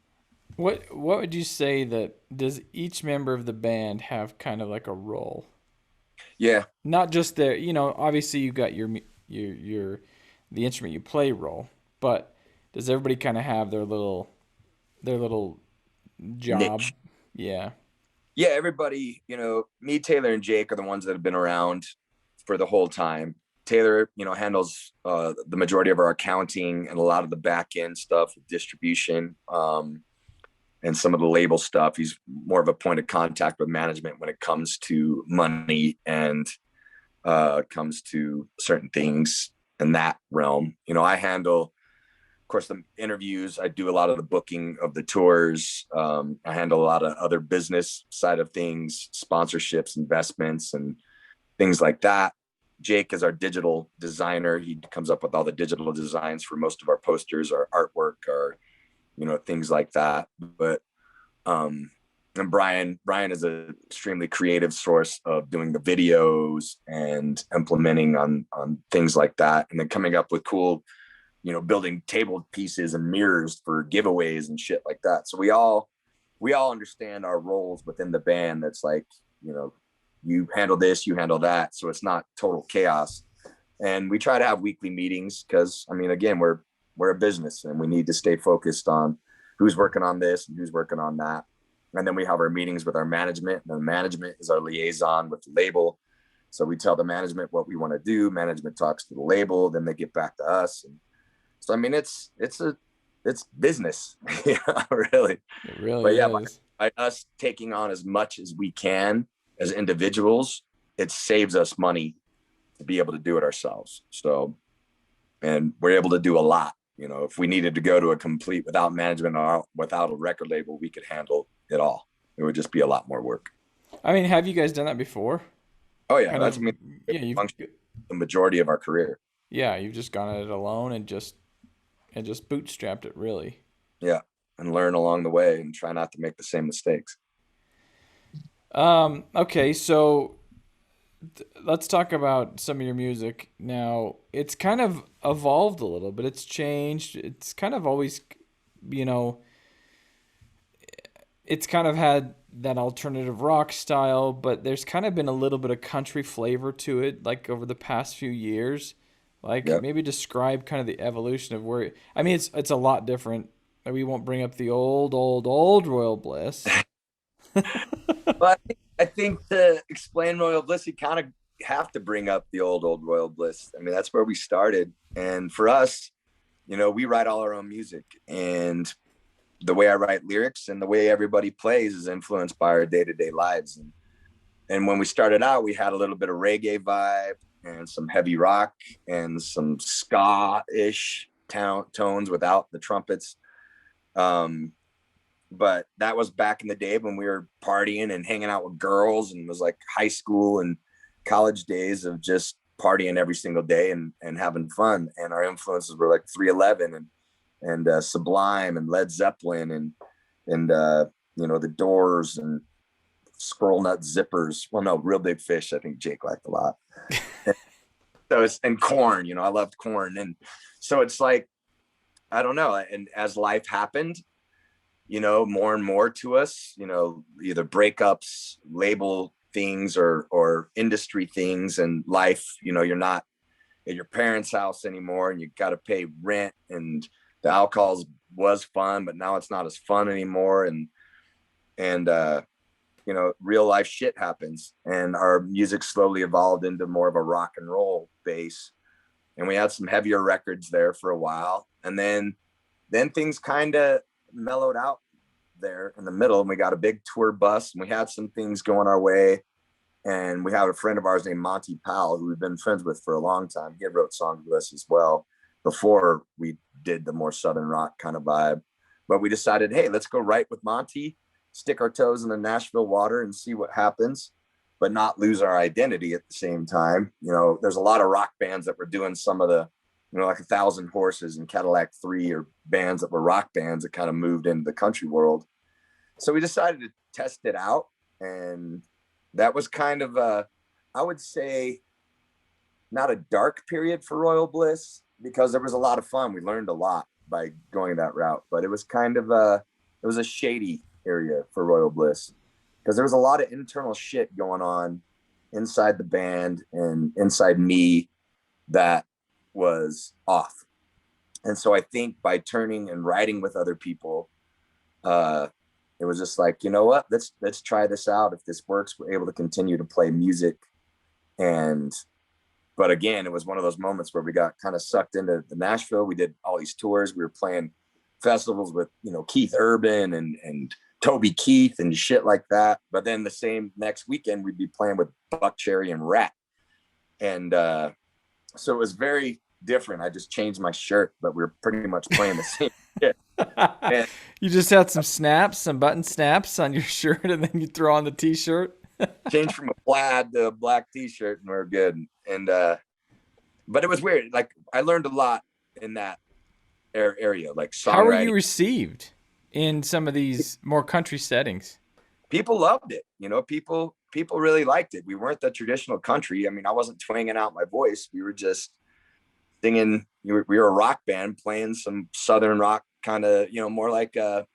What would you say that does each member of the band have kind of like a role?
yeah,
Not just their, obviously you got your the instrument you play role, but does everybody kind of have their little job?
niche.
Yeah.
Yeah, everybody, me, Taylor, and Jake are the ones that have been around for the whole time. Taylor, handles the majority of our accounting and a lot of the back end stuff, distribution, and some of the label stuff. He's more of a point of contact with management when it comes to money and comes to certain things in that realm. I handle, of course, the interviews. I do a lot of the booking of the tours. I handle a lot of other business side of things, sponsorships, investments, and things like that. Jake is our digital designer. He comes up with all the digital designs for most of our posters, our artwork, our, things like that. But, and Brian is an extremely creative source of doing the videos and implementing on things like that. And then coming up with cool, building table pieces and mirrors for giveaways and shit like that. So we all understand our roles within the band. That's like, you handle this, you handle that. So it's not total chaos. And we try to have weekly meetings because, again, we're a business and we need to stay focused on who's working on this and who's working on that. And then we have our meetings with our management, and the management is our liaison with the label. So we tell the management what we want to do. Management talks to the label, then they get back to us. And so, it's business, really.
It really
But yeah,
is.
by us taking on as much as we can as individuals, it saves us money to be able to do it ourselves. So, and we're able to do a lot. If we needed to go to a complete without management or without a record label, we could handle it all. It would just be a lot more work.
Have you guys done that before?
Oh yeah,
Kind
that's
of, yeah,
the majority of our career.
yeah, you've just gone at it alone and just bootstrapped it, really.
Yeah, and learn along the way and try not to make the same mistakes.
Okay, so let's talk about some of your music now. It's kind of evolved a little bit. It's changed. It's kind of always, it's kind of had that alternative rock style, but there's kind of been a little bit of country flavor to it, like over the past few years. Like
Yep.
maybe describe kind of the evolution of where. It's a lot different. We won't bring up the old Royal Bliss.
But I think to explain Royal Bliss, you kind of have to bring up the old Royal Bliss. That's where we started. And for us, we write all our own music. And the way I write lyrics and the way everybody plays is influenced by our day-to-day lives. And when we started out, we had a little bit of reggae vibe and some heavy rock and some ska-ish tones without the trumpets. But that was back in the day when we were partying and hanging out with girls, and it was like high school and college days of just partying every single day and having fun. And our influences were like 311 and Sublime and Led Zeppelin and the Doors and Squirrel Nut Zippers. Well, no, Real Big Fish, I think Jake liked a lot. And Korn, I loved Korn. And so it's like, I don't know. And as life happened, more and more to us, either breakups, label things or industry things and life, you're not at your parents' house anymore and you got to pay rent, and the alcohol was fun, but now it's not as fun anymore. And real life shit happens, and our music slowly evolved into more of a rock and roll base. And we had some heavier records there for a while. And then things kind of mellowed out there in the middle, and we got a big tour bus, and we had some things going our way. And we have a friend of ours named Monty Powell, who we've been friends with for a long time. He wrote songs with us as well before we did the more Southern rock kind of vibe. But we decided, hey, let's go write with Monty, stick our toes in the Nashville water and see what happens, but not lose our identity at the same time. There's a lot of rock bands that were doing some of the like 1,000 Horses and Cadillac 3 or bands that were rock bands that kind of moved into the country world. So we decided to test it out. And that was kind of I would say, not a dark period for Royal Bliss, because there was a lot of fun. We learned a lot by going that route, but it was kind of it was a shady area for Royal Bliss, because there was a lot of internal shit going on inside the band and inside me that was off. And so I think by turning and writing with other people, it was just like, you know what, let's try this out. If this works, we're able to continue to play music. But again, it was one of those moments where we got kind of sucked into the Nashville. We did all these tours. We were playing festivals with, Keith Urban and Toby Keith and shit like that. But then the same next weekend, we'd be playing with Buck Cherry and Rat. And so it was very different. I just changed my shirt, but we were pretty much playing the same shit. And
you just had some button snaps on your shirt, and then you throw on the t-shirt.
changed from a plaid to a black t-shirt, and we're good. And but it was weird. Like, I learned a lot in that area, like songwriting.
How were you received in some of these more country settings?
People loved it. People really liked it. We weren't the traditional country. I mean, I wasn't twanging out my voice. We were just singing. We were a rock band playing some Southern rock, kind of, more like I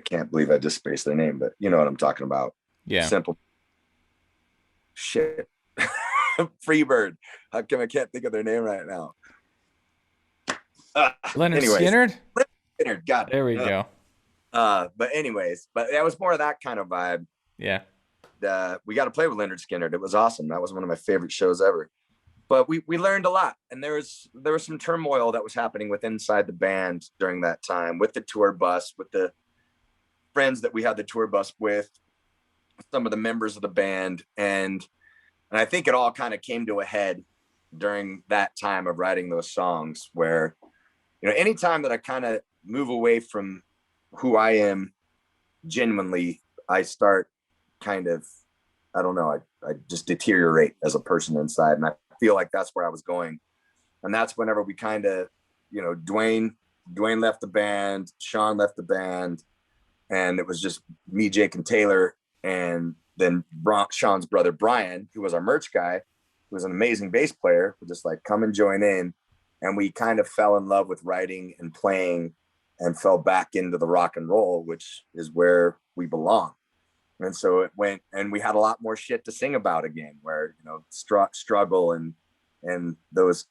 can't believe I just spaced their name, but you know what I'm talking about.
Yeah.
Simple shit. Freebird. How come I can't think of their name right now?
Leonard Skinner?
Skinner, got it.
There we go.
But that was more of that kind of vibe.
Yeah.
We got to play with Leonard Skinner. It was awesome. That was one of my favorite shows ever. But we learned a lot, and there was some turmoil that was happening with inside the band during that time, with the tour bus, with the friends that we had the tour bus with, some of the members of the band, and I think it all kind of came to a head during that time of writing those songs, where anytime that I kind of move away from who I am genuinely, I start kind of, I don't know, I just deteriorate as a person inside, and I feel like that's where I was going. And that's whenever we kind of, Dwayne left the band, Sean left the band, and it was just me, Jake, and Taylor. And then Sean's brother Brian, who was our merch guy, who was an amazing bass player, would just like come and join in. And we kind of fell in love with writing and playing, and fell back into the rock and roll, which is where we belong. And so it went, and we had a lot more shit to sing about again, where, struggle and those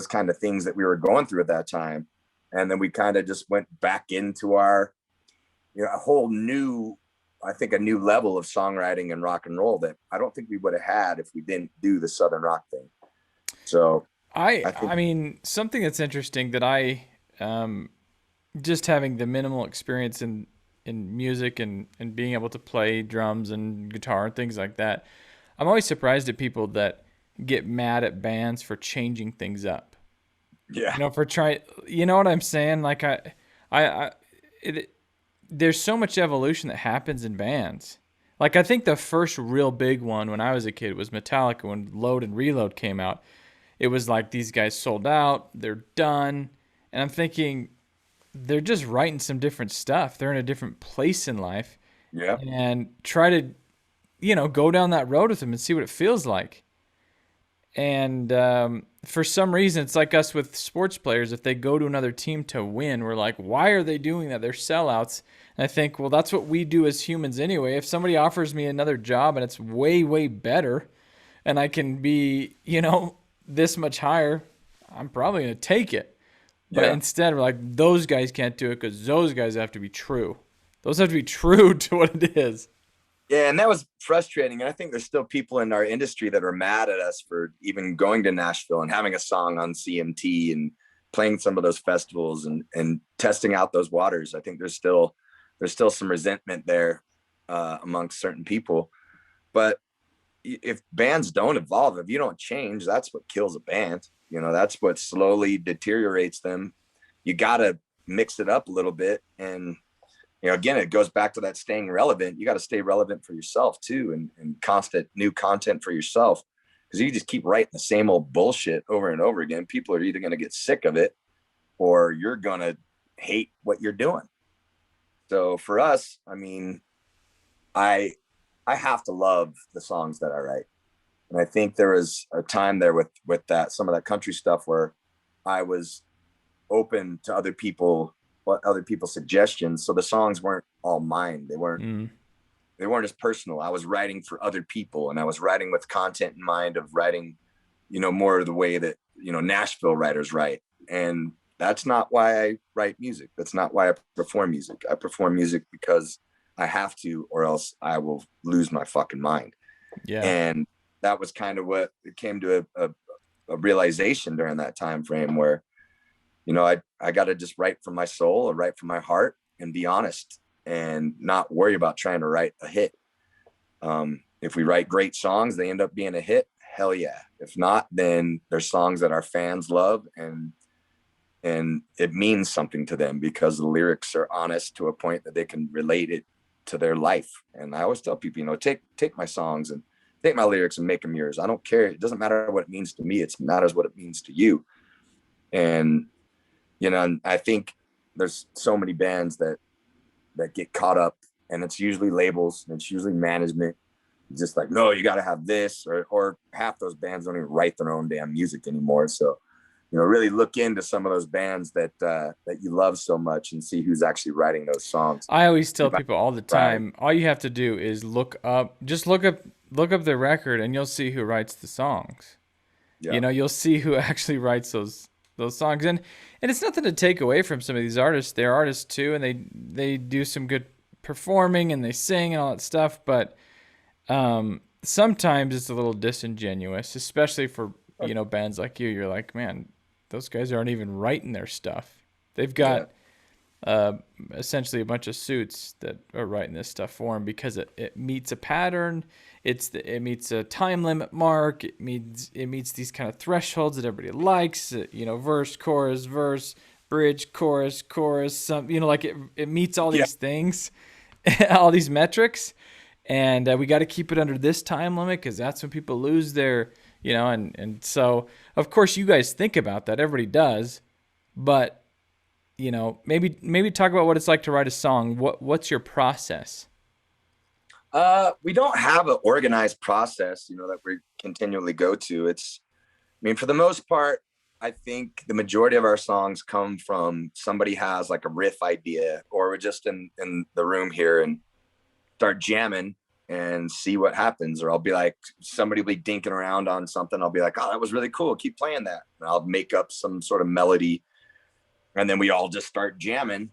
kind of things that we were going through at that time. And then we kind of just went back into our, a whole new, I think, a new level of songwriting and rock and roll that I don't think we would have had if we didn't do the Southern rock thing. So I
mean, something that's interesting that I, just having the minimal experience in music and being able to play drums and guitar and things like that, I'm always surprised at people that get mad at bands for changing things up.
Yeah.
For trying, you know what I'm saying? Like there's so much evolution that happens in bands. Like, I think the first real big one when I was a kid was Metallica, when Load and Reload came out. It was like, these guys sold out, they're done. And I'm thinking, they're just writing some different stuff. They're in a different place in life.
Yeah.
And try to, go down that road with them and see what it feels like. And for some reason, it's like us with sports players. If they go to another team to win, we're like, why are they doing that? They're sellouts. And I think, well, that's what we do as humans anyway. If somebody offers me another job and it's way, way better, and I can be, this much higher, I'm probably going to take it. But instead, we're like, those guys can't do it because those guys have to be true. Those have to be true to what it is.
Yeah, and that was frustrating. And I think there's still people in our industry that are mad at us for even going to Nashville and having a song on CMT and playing some of those festivals and testing out those waters. I think there's still some resentment there amongst certain people. But if bands don't evolve, if you don't change, that's what kills a band. That's what slowly deteriorates them. You got to mix it up a little bit. And, again, it goes back to that staying relevant. You got to stay relevant for yourself too, and constant new content for yourself. Because you just keep writing the same old bullshit over and over again. People are either going to get sick of it or you're going to hate what you're doing. So for us, I mean, I have to love the songs that I write. And I think there was a time there with that, some of that country stuff where I was open to other people's suggestions. So the songs weren't all mine. They weren't as personal. I was writing for other people, and I was writing with content in mind of writing, more of the way that, Nashville writers write. And that's not why I write music. That's not why I perform music. I perform music because I have to, or else I will lose my fucking mind.
Yeah.
And that was kind of what it came to a realization during that time frame where, I got to just write from my soul or write from my heart and be honest and not worry about trying to write a hit. If we write great songs, they end up being a hit. Hell yeah. If not, then there's songs that our fans love and it means something to them because the lyrics are honest to a point that they can relate it to their life. And I always tell people, take my songs and take my lyrics and make them yours. I don't care. It doesn't matter what it means to me. It matters what it means to you. And, I think there's so many bands that get caught up, and it's usually labels and it's usually management. Just like, no, you got to have this, or half those bands don't even write their own damn music anymore. So, really look into some of those bands that you love so much and see who's actually writing those songs.
I always tell people all the time, all you have to do is look up the record and you'll see who writes the songs. Yeah. You'll see who actually writes those songs. And it's nothing to take away from some of these artists. They're artists too, and they do some good performing and they sing and all that stuff, but sometimes it's a little disingenuous, especially for, bands like you. You're like, man, those guys aren't even writing their stuff. They've got essentially a bunch of suits that are writing this stuff for them because it meets a pattern. It meets a time limit mark. It meets these kind of thresholds that everybody likes. Verse, chorus, bridge, chorus. It meets all these things, all these metrics, and we got to keep it under this time limit because that's when people lose their, and so of course you guys think about that. Everybody does, but maybe talk about what it's like to write a song. What's your process?
We don't have an organized process, that we continually go to. For the most part, I think the majority of our songs come from somebody has like a riff idea, or we're just in the room here and start jamming and see what happens. Or I'll be like, somebody will be dinking around on something. I'll be like, oh, that was really cool. Keep playing that. And I'll make up some sort of melody. And then we all just start jamming.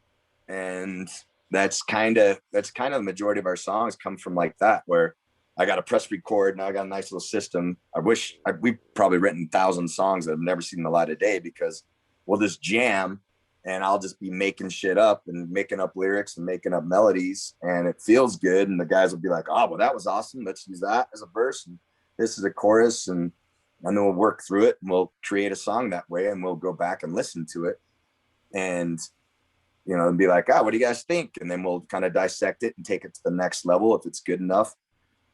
And that's kind of the majority of our songs come from like that, where I got a press record and I got a nice little system. We've probably written 1,000 songs that have never seen the light of day because we'll just jam and I'll just be making shit up and making up lyrics and making up melodies, and it feels good. And the guys will be like, oh, well, that was awesome. Let's use that as a verse. And this is a chorus. And then we'll work through it and we'll create a song that way. And we'll go back and listen to it and, and be like, what do you guys think? And then we'll kind of dissect it and take it to the next level if it's good enough.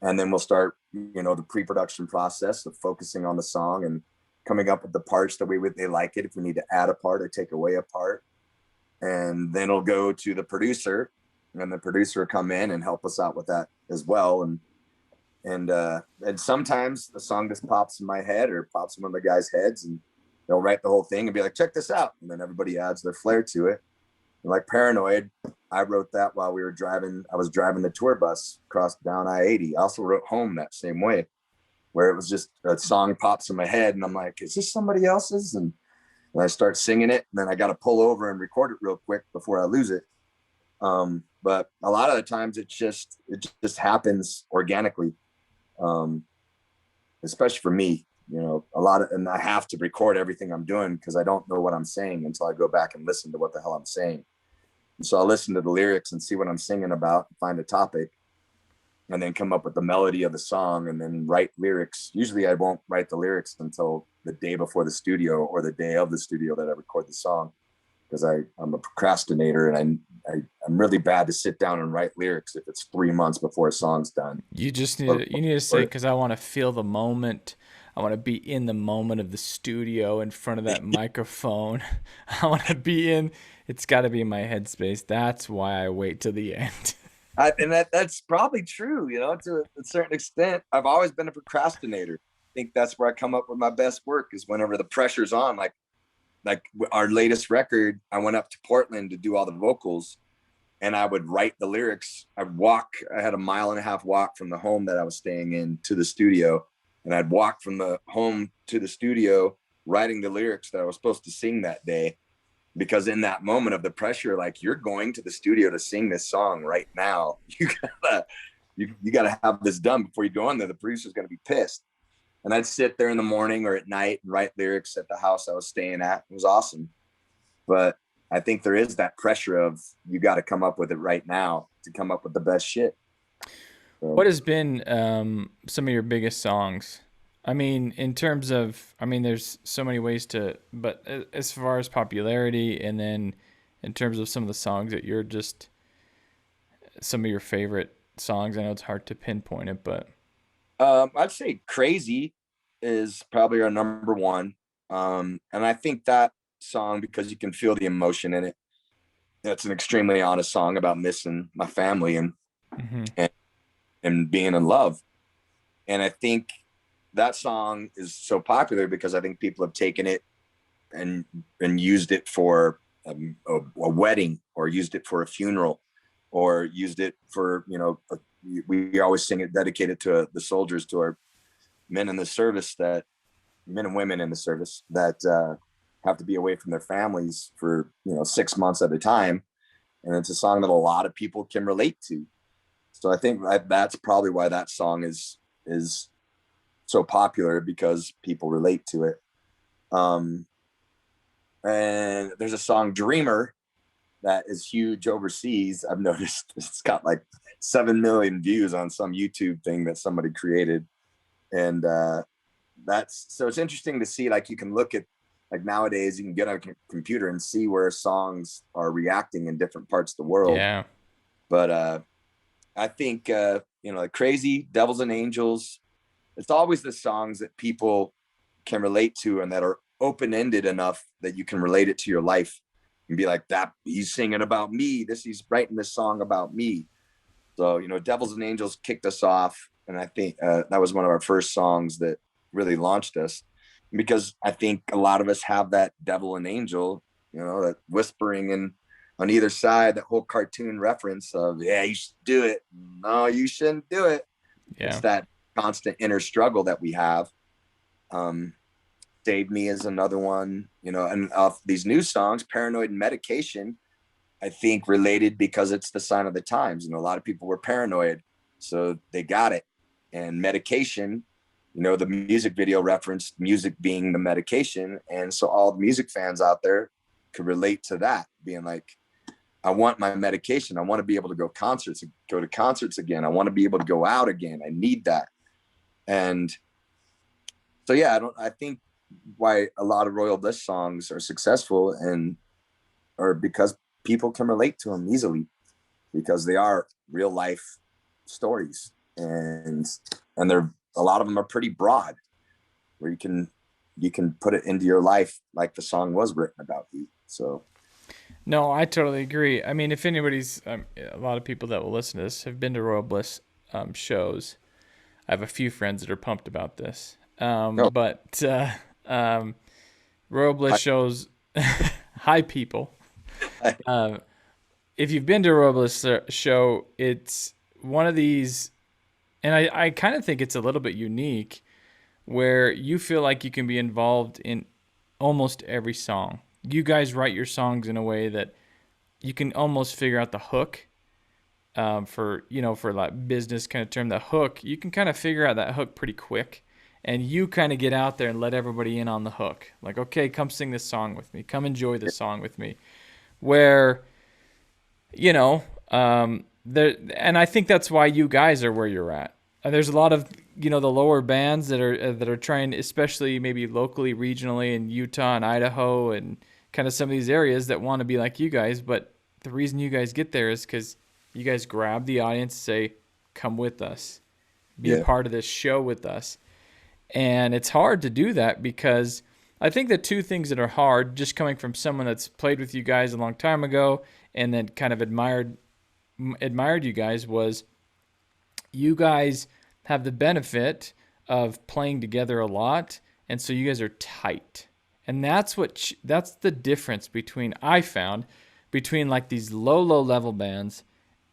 And then we'll start, the pre-production process of focusing on the song and coming up with the parts the way they like it. If we need to add a part or take away a part, and then it'll go to the producer, and the producer will come in and help us out with that as well. And sometimes the song just pops in my head or pops in one of the guys' heads, and they'll write the whole thing and be like, check this out. And then everybody adds their flair to it. And like Paranoid, I wrote that while we were driving. I was driving the tour bus across down I-80. I also wrote Home that same way, where it was just a song pops in my head and I'm like, is this somebody else's? And I start singing it, and then I got to pull over and record it real quick before I lose it. But a lot of the times it just happens organically. Especially for me, and I have to record everything I'm doing because I don't know what I'm saying until I go back and listen to what the hell I'm saying. And so I'll listen to the lyrics and see what I'm singing about, find a topic, and then come up with the melody of the song and then write lyrics. Usually I won't write the lyrics until the day before the studio or the day of the studio that I record the song, because I'm a procrastinator and I'm really bad to sit down and write lyrics if it's 3 months before a song's done.
You just need to say, because I want to feel the moment. I want to be in the moment of the studio in front of that microphone. I want to be in. It's got to be in my headspace. That's why I wait till the end.
And that's probably true, to a certain extent. I've always been a procrastinator. I think that's where I come up with my best work, is whenever the pressure's on. Like our latest record, I went up to Portland to do all the vocals, and I would write the lyrics. I had a 1.5 mile walk from the home that I was staying in to the studio. And I'd walk from the home to the studio, writing the lyrics that I was supposed to sing that day. Because in that moment of the pressure, like, you're going to the studio to sing this song right now. You gotta have this done before you go in there. The producer's gonna be pissed. And I'd sit there in the morning or at night and write lyrics at the house I was staying at. It was awesome. But I think there is that pressure of, you got to come up with it right now to come up with the best shit. So,
What has been some of your biggest songs? I mean, in terms of, there's so many ways but as far as popularity, and then in terms of some of the songs that you're just, some of your favorite songs, I know it's hard to pinpoint it, but.
I'd say Crazy is probably our number one. And I think that song, because you can feel the emotion in it, it's an extremely honest song about missing my family and being in love. And I think that song is so popular because I think people have taken it and used it for a wedding, or used it for a funeral, or used it for, we always sing it dedicated to the soldiers, to our men and women in the service that have to be away from their families for 6 months at a time. And it's a song that a lot of people can relate to. So I think that's probably why that song is so popular, because people relate to it. And there's a song, Dreamer, that is huge overseas. I've noticed it's got like 7 million views on some YouTube thing that somebody created. And so it's interesting to see, like, you can look at, like, nowadays you can get on a computer and see where songs are reacting in different parts of the world.
Yeah.
But I think, like Crazy, Devils and Angels, it's always the songs that people can relate to and that are open-ended enough that you can relate it to your life and be like, that he's singing about me. He's writing this song about me. So, Devils and Angels kicked us off. And I think that was one of our first songs that really launched us, because I think a lot of us have that devil and angel, that whispering and on either side, that whole cartoon reference of, yeah, you should do it. No, you shouldn't do it. Yeah. It's that constant inner struggle that we have. Save Me is another one, and of these new songs, Paranoid and Medication, I think related because it's the sign of the times. A lot of people were paranoid, so they got it. And Medication, the music video referenced music being the medication. And so all the music fans out there could relate to that, being like, I want my medication. I want to be able to go to concerts again. I want to be able to go out again. I need that. And so, yeah, I think why a lot of Royal Bliss songs are successful or because people can relate to them easily, because they are real life stories, and a lot of them are pretty broad, where you can put it into your life like the song was written about you. So.
No, I totally agree. I mean, if anybody's, a lot of people that will listen to this have been to Royal Bliss shows. I have a few friends that are pumped about this. But Royal Bliss shows, hi people. If you've been to a Royal Bliss show, it's one of these, and I kind of think it's a little bit unique, where you feel like you can be involved in almost every song. You guys write your songs in a way that you can almost figure out the hook. For like business kind of term, the hook, you can kind of figure out that hook pretty quick, and you kind of get out there and let everybody in on the hook. Like, okay, come sing this song with me. Come enjoy this song with me. Where, and I think that's why you guys are where you're at. There's a lot of, the lower bands that are trying, especially maybe locally, regionally in Utah and Idaho and kind of some of these areas, that want to be like you guys. But the reason you guys get there is because you guys grab the audience, say, come with us, be a part of this show with us. And it's hard to do that because I think the two things that are hard, just coming from someone that's played with you guys a long time ago and then kind of admired you guys, was you guys have the benefit of playing together a lot, and so you guys are tight. And that's the difference between, I found, between like these low level bands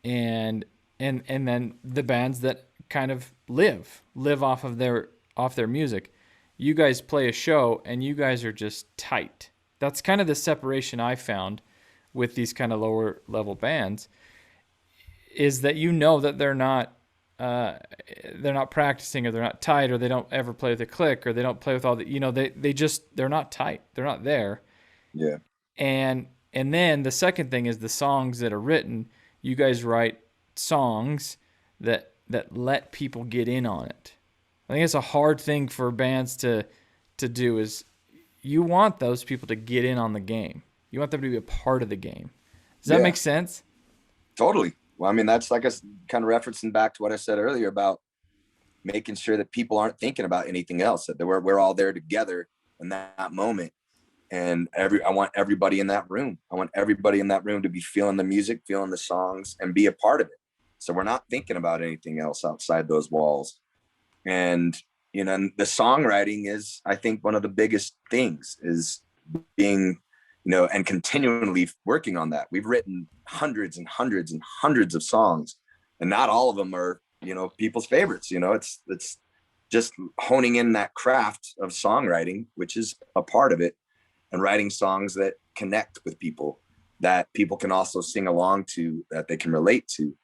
and then the bands that kind of live off of their music. You guys play a show and you guys are just tight. That's kind of the separation I found with these kind of lower level bands, is that that they're not practicing, or they're not tight, or they don't ever play with a click, or they don't play with all the, they're not tight. They're not there.
Yeah.
And then the second thing is the songs that are written. You guys write songs that let people get in on it. I think it's a hard thing for bands to do, is you want those people to get in on the game. You want them to be a part of the game. Does that make sense?
Totally. Well, I mean, that's like us kind of referencing back to what I said earlier about making sure that people aren't thinking about anything else, that we're all there together in that moment. And I want everybody in that room. I want everybody in that room to be feeling the music, feeling the songs, and be a part of it. So we're not thinking about anything else outside those walls. And, the songwriting is, I think, one of the biggest things, is being, and continually working on that. We've written hundreds and hundreds and hundreds of songs, and not all of them are, people's favorites. It's just honing in that craft of songwriting, which is a part of it, and writing songs that connect with people, that people can also sing along to, that they can relate to.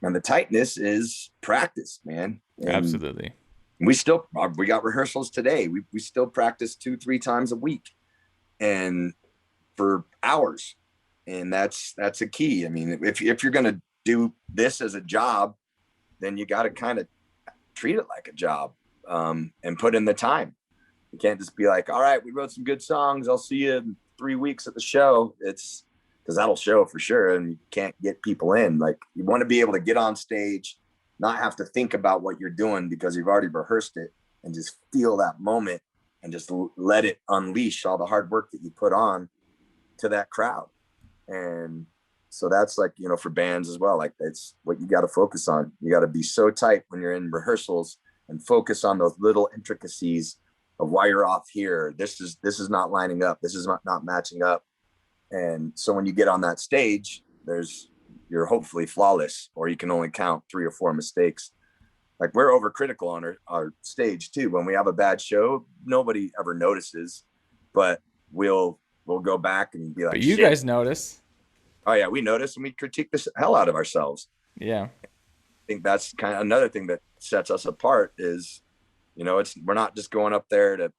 And the tightness is practice, man. And
absolutely.
We got rehearsals today. We still practice 2-3 times a week, and for hours. And that's a key. I mean, if you're going to do this as a job, then you got to kind of treat it like a job, and put in the time. You can't just be like, all right, we wrote some good songs, I'll see you in 3 weeks at the show. It's because that'll show for sure. And you can't get people in. Like, you want to be able to get on stage, not have to think about what you're doing because you've already rehearsed it, and just feel that moment and just let it unleash all the hard work that you put on to that crowd. And so that's like, for bands as well, like that's what you got to focus on. You got to be so tight when you're in rehearsals and focus on those little intricacies of why you're off here. This is not lining up. This is not matching up. And so when you get on that stage, you're hopefully flawless, or you can only count 3 or 4 mistakes. Like, we're overcritical on our stage too. When we have a bad show, nobody ever notices, but we'll go back and be like,
but you
shit.
Guys notice.
Oh yeah, we notice, and we critique the hell out of ourselves.
Yeah.
I think that's kind of another thing that sets us apart is, we're not just going up there to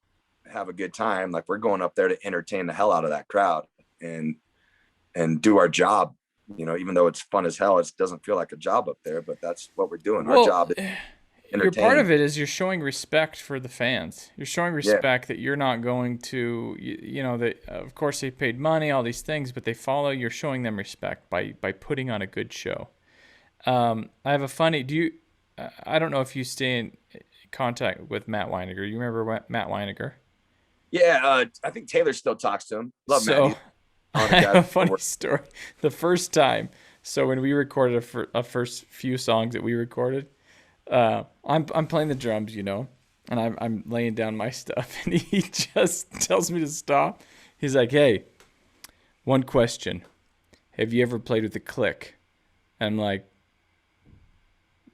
have a good time. Like, we're going up there to entertain the hell out of that crowd and do our job. Even though it's fun as hell, it doesn't feel like a job up there, but that's what we're doing. Our job is entertain.
Part of it is you're showing respect for the fans. You're showing respect that you're not going to, that of course they paid money, all these things, but they follow. You're showing them respect by putting on a good show. I have a funny. I don't know if you stay in contact with Matt Weiniger. You remember Matt Weiniger?
Yeah, I think Taylor still talks to him. Love Matt.
I have a funny story. The first time, so when we recorded a first few songs that we recorded, I'm playing the drums, and I'm laying down my stuff, and he just tells me to stop. He's like, "Hey, one question: have you ever played with a click?" I'm like,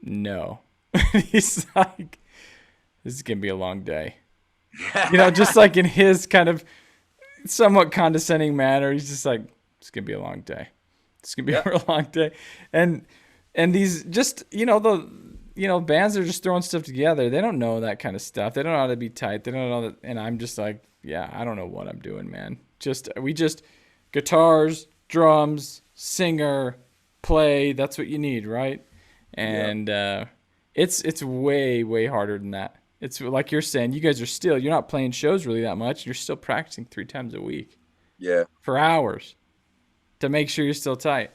"No." He's like, "This is gonna be a long day," just like in his kind of somewhat condescending manner. He's just like, "It's gonna be a long day. It's gonna be a real long day." And these just bands are just throwing stuff together. They don't know that kind of stuff. They don't know how to be tight. They don't know that. And I'm just like, yeah, I don't know what I'm doing, man. We just guitars, drums, singer, play. That's what you need, right? And it's way, way harder than that. It's like you're saying, you guys you're not playing shows really that much. You're still practicing 3 times a week.
Yeah.
For hours to make sure you're still tight.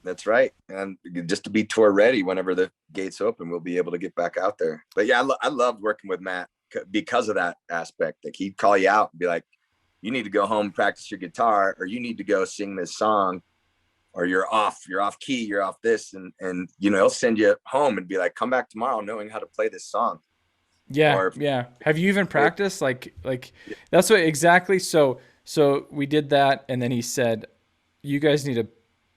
That's right. And just to be tour ready whenever the gates open, we'll be able to get back out there. But yeah, I loved working with Matt because of that aspect. Like he'd call you out and be like, you need to go home and practice your guitar, or you need to go sing this song, or you're off key, you're off this. And, you know, he'll send you home and be like, come back tomorrow knowing how to play this song.
Yeah,
Or
yeah. Have you even practiced? Like that's what exactly. So we did that, and then he said, you guys need to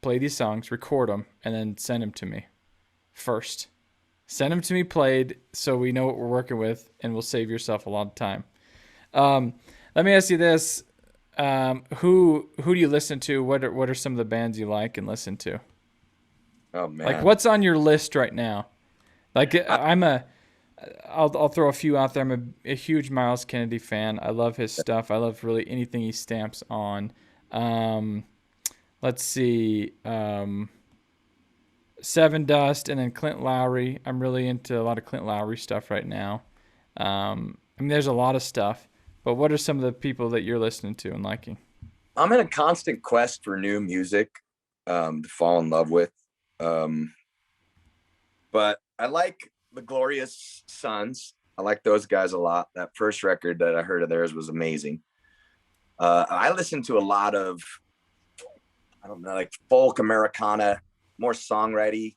play these songs, record them, and then send them to me first. Send them to me played, so we know what we're working with, and we'll save yourself a lot of time. Let me ask you this: who do you listen to? What are some of the bands you like and listen to?
Oh man,
Like, what's on your list right now? Like, I'll throw a few out there. I'm a huge Miles Kennedy fan. I love his stuff. I love really anything he stamps on. Let's see. Seven Dust, and then Clint Lowry. I'm really into a lot of Clint Lowry stuff right now. I mean, there's a lot of stuff, but what are some of the people that you're listening to and liking?
I'm in a constant quest for new music to fall in love with. But I like the Glorious Sons. I like those guys a lot. That first record that I heard of theirs was amazing. I listen to a lot of, I don't know, like folk Americana, more songwritery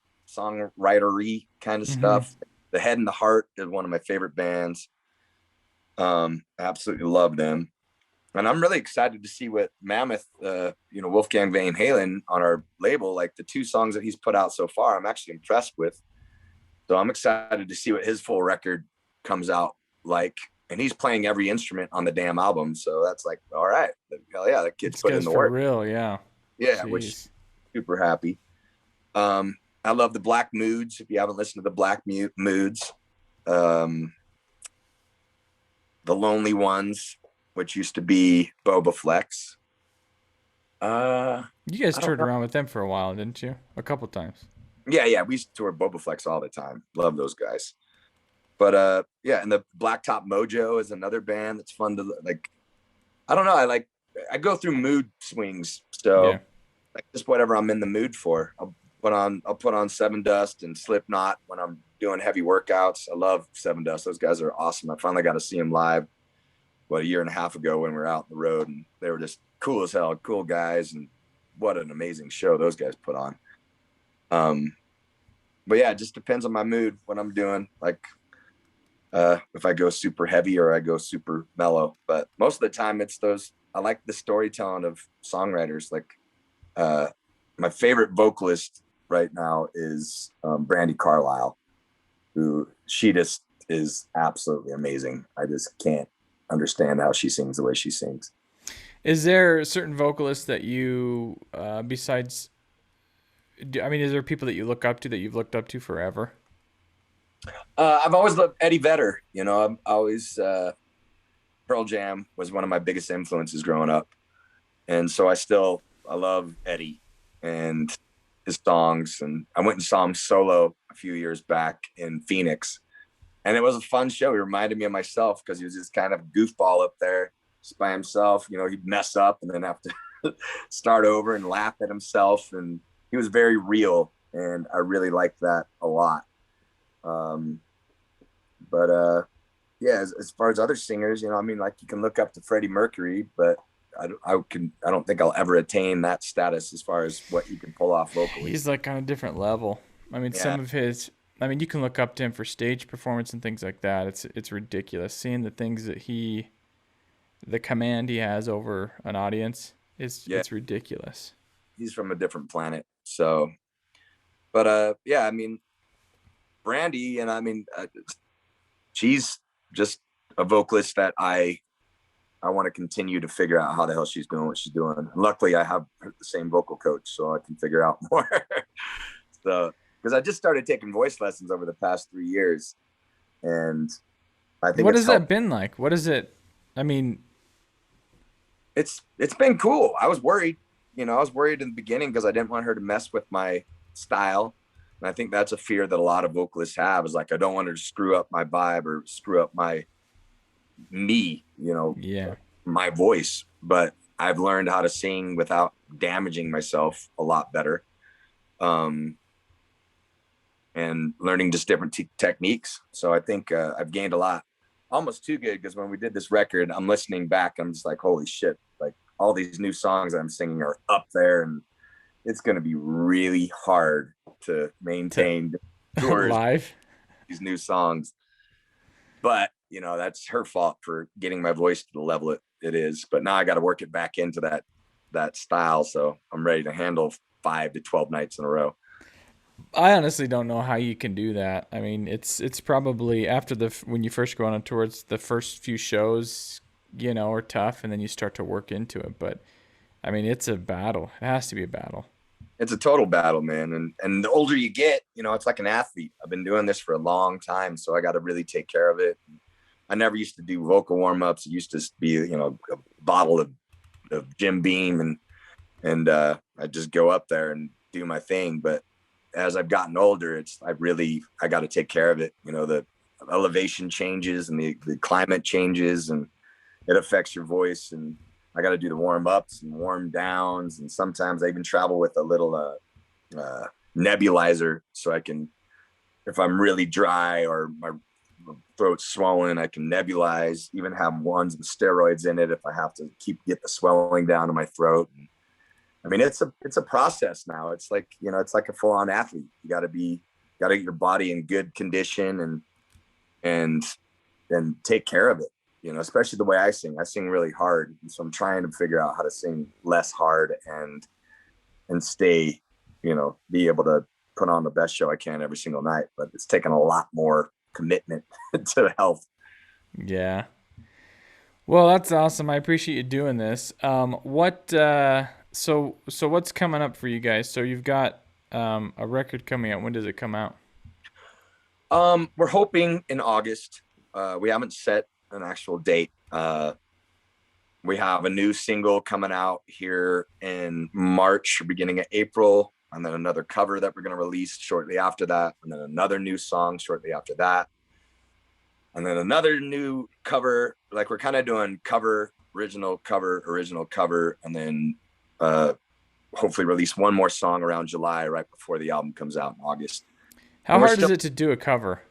kind of stuff. The Head and the Heart is one of my favorite bands. I absolutely love them. And I'm really excited to see what Mammoth, Wolfgang Van Halen on our label, like the 2 songs that he's put out so far, I'm actually impressed with. So I'm excited to see what his full record comes out like. And he's playing every instrument on the damn album. So that's like, all right, hell yeah, that kid's putting in the work.
For real, yeah.
Yeah,
Jeez.
which is super happy. I love the Black Moods. If you haven't listened to the Black Moods, the Lonely Ones, which used to be Boba Flex.
You guys toured around with them for a while, didn't you? A couple times.
Yeah. We used to tour Boba Flex all the time. Love those guys. But and the Blacktop Mojo is another band that's fun to like. I don't know. I go through mood swings. So like just whatever I'm in the mood for. I'll put on Seven Dust and Slipknot when I'm doing heavy workouts. I love Seven Dust. Those guys are awesome. I finally got to see them live, a year and a half ago when we were out on the road, and they were just cool as hell, cool guys, and what an amazing show those guys put on. But yeah, it just depends on my mood, what I'm doing. Like, if I go super heavy or I go super mellow, but most of the time it's those, I like the storytelling of songwriters. Like, my favorite vocalist right now is Brandi Carlile, who she just is absolutely amazing. I just can't understand how she sings the way she sings.
Is there a certain vocalist that you, besides, is there people that you look up to that you've looked up to forever?
I've always loved Eddie Vedder. I'm always, Pearl Jam was one of my biggest influences growing up. And so I love Eddie and his songs. And I went and saw him solo a few years back in Phoenix. And it was a fun show. He reminded me of myself because he was just kind of goofball up there just by himself. He'd mess up and then have to start over and laugh at himself. And he was very real. And I really liked that a lot. As far as other singers, like you can look up to Freddie Mercury, but I don't think I'll ever attain that status as far as what he can pull off vocally.
He's like on a different level. Some of his, you can look up to him for stage performance and things like that. It's ridiculous. Seeing the things that the command he has over an audience it's ridiculous.
He's from a different planet. So, but Brandi, and she's just a vocalist that I want to continue to figure out how the hell she's doing what she's doing. Luckily, I have the same vocal coach, so I can figure out more. So, because I just started taking voice lessons over the past 3 years, and I think
what has that been like? What is it?
It's been cool. I was worried, in the beginning because I didn't want her to mess with my style. And I think that's a fear that a lot of vocalists have, is like, I don't want her to screw up my vibe or screw up my voice. But I've learned how to sing without damaging myself a lot better. And learning just different techniques. So I think I've gained a lot almost too good, because when we did this record, I'm listening back, I'm just like, holy shit, like all these new songs I'm singing are up there, and it's going to be really hard to maintain tours
live.
these new songs. But that's her fault for getting my voice to the level it is. But now I got to work it back into that style, so I'm ready to handle 5 to 12 nights in a row.
I honestly don't know how you can do that. I mean, it's probably after when you first go on a tour, it's the first few shows, are tough, and then you start to work into it. But I mean, it's a battle. It has to be a battle.
It's a total battle, man. And the older you get, it's like an athlete. I've been doing this for a long time, so I got to really take care of it. I never used to do vocal warm-ups. It used to be, a bottle of Jim Beam, and I just go up there and do my thing. But as I've gotten older, I got to take care of it. The elevation changes and the climate changes, and it affects your voice. And I got to do the warm ups and warm downs. And sometimes I even travel with a little nebulizer, so I can, if I'm really dry or my throat's swollen, I can nebulize, even have ones with steroids in it if I have to get the swelling down in my throat. And, I mean, it's a process now. It's like, it's like a full on athlete. You got to get your body in good condition and take care of it, especially the way I sing. I sing really hard. And so I'm trying to figure out how to sing less hard and stay, be able to put on the best show I can every single night. But it's taken a lot more commitment to health.
Yeah. Well, that's awesome. I appreciate you doing this. So what's coming up for you guys? So you've got a record coming out. When does it come out?
We're hoping in August. We haven't set an actual date. We have a new single coming out here in March, beginning of April, and then another cover that we're going to release shortly after that, and then another new song shortly after that, and then another new cover. Like, we're kind of doing cover, original cover, and then hopefully release one more song around July, right before the album comes out in August.
How hard is it to do a cover?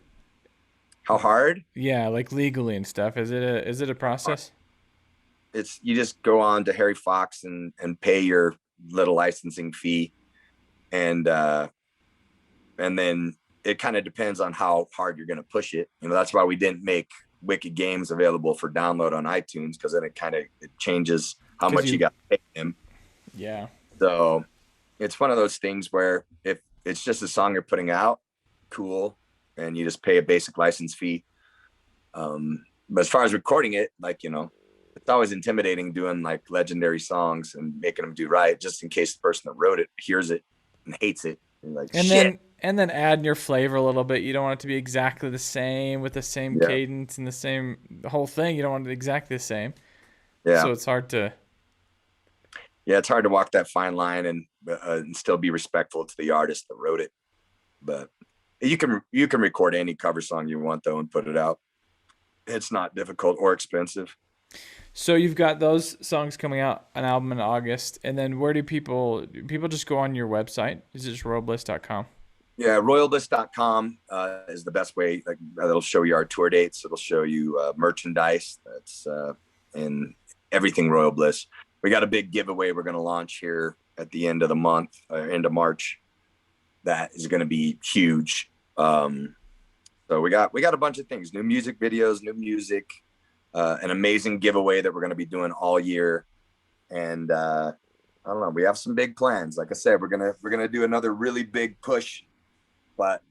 How hard?
Yeah, like legally and stuff. Is it a process?
You just go on to Harry Fox and pay your little licensing fee, and then it kind of depends on how hard you're going to push it. That's why we didn't make Wicked Games available for download on iTunes, because then it changes how much you got to pay him.
Yeah.
So it's one of those things where if it's just a song you're putting out, cool, and you just pay a basic license fee. But as far as recording it, like, it's always intimidating doing like legendary songs and making them do right, just in case the person that wrote it hears it and hates it. And like, shit.
Then add your flavor a little bit. You don't want it to be exactly the same with the same cadence and the whole thing. You don't want it exactly the same.
Yeah.
So it's hard to.
Yeah, it's hard to walk that fine line and still be respectful to the artist that wrote it. But you can record any cover song you want though and put it out. It's not difficult or expensive.
So you've got those songs coming out, an album in August, and then where do people just go on your website? Is it just royalbliss.com?
Yeah, royalbliss.com is the best way. Like, it'll show you our tour dates. It'll show you merchandise that's in everything Royal Bliss. We got a big giveaway we're going to launch here at the end of the month, end of March. That is going to be huge. So we got a bunch of things: new music videos, new music, an amazing giveaway that we're going to be doing all year, and I don't know. We have some big plans. Like I said, we're gonna do another really big push, but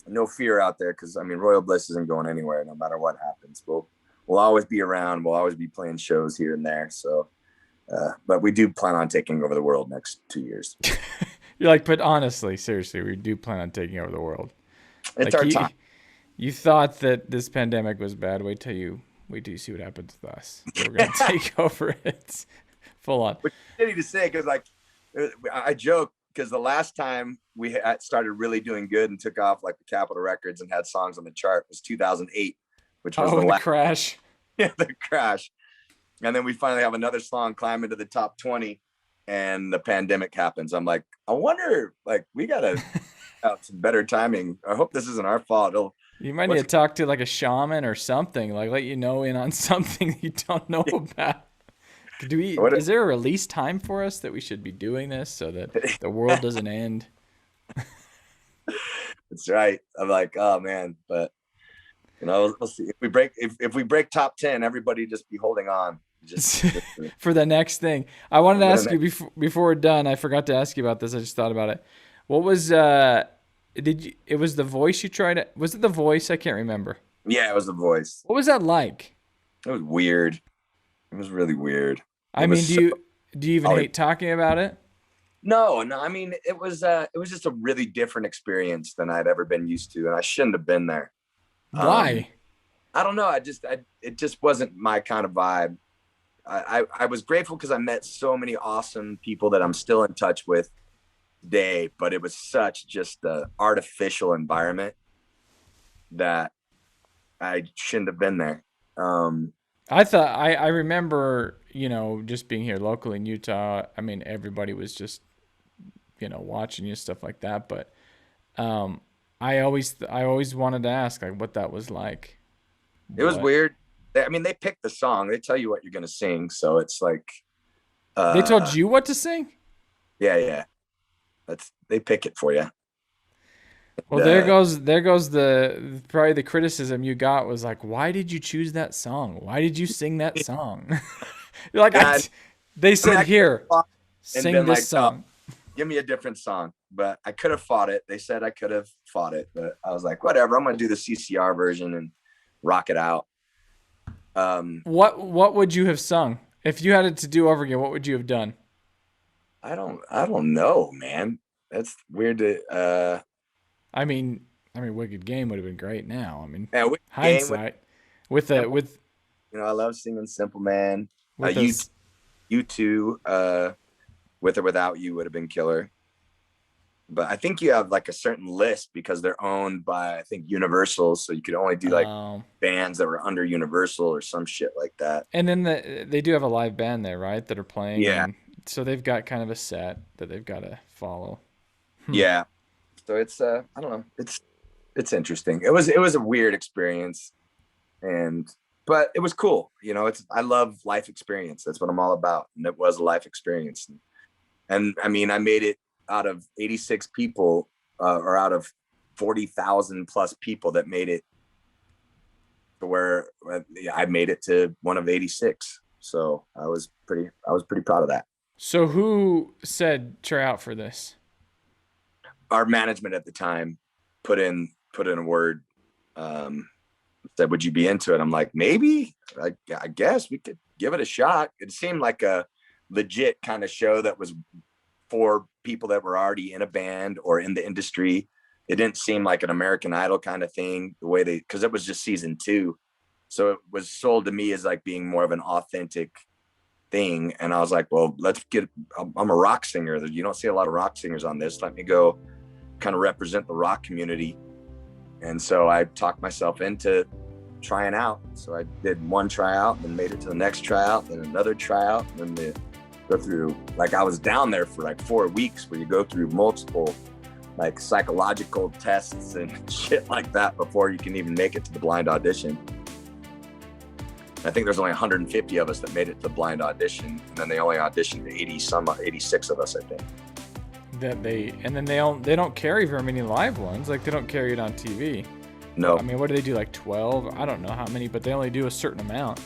no fear out there, because I mean, Royal Bliss isn't going anywhere no matter what happens. We'll always be around. We'll always be playing shows here and there. So, but we do plan on taking over the world next 2 years.
You're like, but honestly, seriously, we do plan on taking over the world.
It's our time.
You thought that this pandemic was bad. Wait till you see what happens with us. We're gonna take over it full on.
Which is shitty to say, because like I joke, because the last time we had started really doing good and took off like the Capitol Records and had songs on the chart was 2008, which was
the crash.
Yeah, the crash. And then we finally have another song climb into the top 20, and the pandemic happens. I'm like, I wonder, like, we gotta have some better timing. I hope this isn't our fault.
You might need to talk to like a shaman or something, like let you know in on something you don't know about. Is there a release time for us that we should be doing this so that the world doesn't end?
That's right. I'm like, oh man, but we'll see. If we break top 10, everybody just be holding on. Just
for the next thing. I wanted to ask you before we're done. I forgot to ask you about this. I just thought about it. What was it was The Voice you tried? Was it The Voice? I can't remember.
Yeah, it was The Voice.
What was that like?
It was weird. It was really weird.
I mean, do you even hate talking about it?
No. I mean, it was just a really different experience than I'd ever been used to, and I shouldn't have been there.
Why?
I don't know. It just wasn't my kind of vibe. I was grateful because I met so many awesome people that I'm still in touch with today, but it was such just an artificial environment that I shouldn't have been there.
I remember, just being here locally in Utah. I mean, everybody was just, watching you, stuff like that. But I always wanted to ask like what that was like.
It was weird. I mean, they picked the song. They tell you what you're going to sing. So it's like.
They told you what to sing?
Yeah. They pick it for you.
Well, there goes probably the criticism you got was like, why did you choose that song? Why did you sing that song? You're like, they said, here, sing this song.
Give me a different song. But I could have fought it. They said I could have fought it, but I was like, whatever. I'm going to do the CCR version and rock it out.
What would you have sung if you had it to do over again? What would you have done?
I don't know, man. That's weird to.
I mean, Wicked Game would have been great. Now, I mean,
yeah,
hindsight with.
I love singing Simple Man. You too. With or Without You would have been killer. But I think you have like a certain list because they're owned by, I think, Universal. So you could only do like bands that were under Universal or some shit like that.
And then they do have a live band there, right? That are playing.
Yeah.
So they've got kind of a set that they've got to follow.
Yeah. So it's, I don't know. It's interesting. It was a weird experience but it was cool. I love life experience. That's what I'm all about. And it was a life experience. And I mean, I made it out of 86 people or out of 40,000 plus people that made it to where I made it to one of 86. So I was pretty proud of that.
So who said try out for this?
Our management at the time put in a word, said, would you be into it? I'm like, maybe. I guess we could give it a shot. It seemed like a legit kind of show that was for people that were already in a band or in the industry. It didn't seem like an American Idol kind of thing, the way because it was just season 2. So it was sold to me as like being more of an authentic thing. And I was like, well, I'm a rock singer. You don't see a lot of rock singers on this. Let me go kind of represent the rock community. And so I talked myself into trying out. So I did one tryout, then made it to the next tryout, then another tryout, and then go through, like I was down there for like 4 weeks where you go through multiple like psychological tests and shit like that before you can even make it to the blind audition. I think there's only 150 of us that made it to the blind audition, and then they only auditioned 86 of us, I think.
They don't carry very many live ones. Like they don't carry it on TV.
No.
I mean, what do they do? Like 12? I don't know how many, but they only do a certain amount.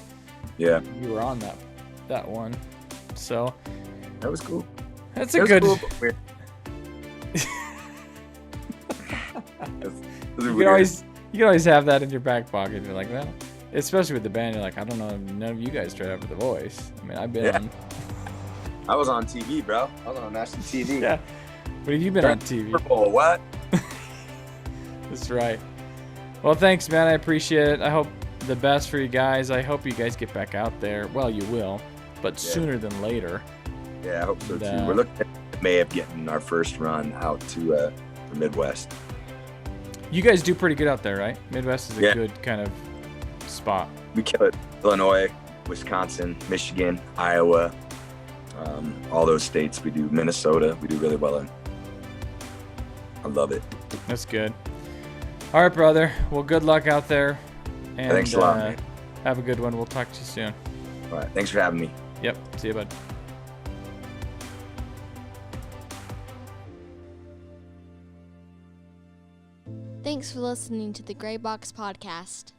Yeah.
You were on that one, so
that was cool.
That's a good. Cool,
but weird.
You can always have that in your back pocket. You're like, well, especially with the band, you're like, I don't know, none of you guys tried out for The Voice. I mean, I've been on.
I was on TV, bro. I was on national TV.
Yeah. But have you been on TV?
Super Bowl, what?
That's right. Well, thanks, man. I appreciate it. I hope the best for you guys. I hope you guys get back out there. Well, you will, but sooner than later.
Yeah, I hope so too. We're looking at May of getting our first run out to the Midwest.
You guys do pretty good out there, right? Midwest is a good kind of spot.
We kill it. Illinois, Wisconsin, Michigan, Iowa, all those states. We do Minnesota. We do really well in. I love it.
That's good. All right, brother. Well, good luck out there. And
Thanks a lot, man.
have a good one. We'll talk to you soon.
All right. Thanks for having me.
Yep. See you, bud.
Thanks for listening to the Gray Box Podcast.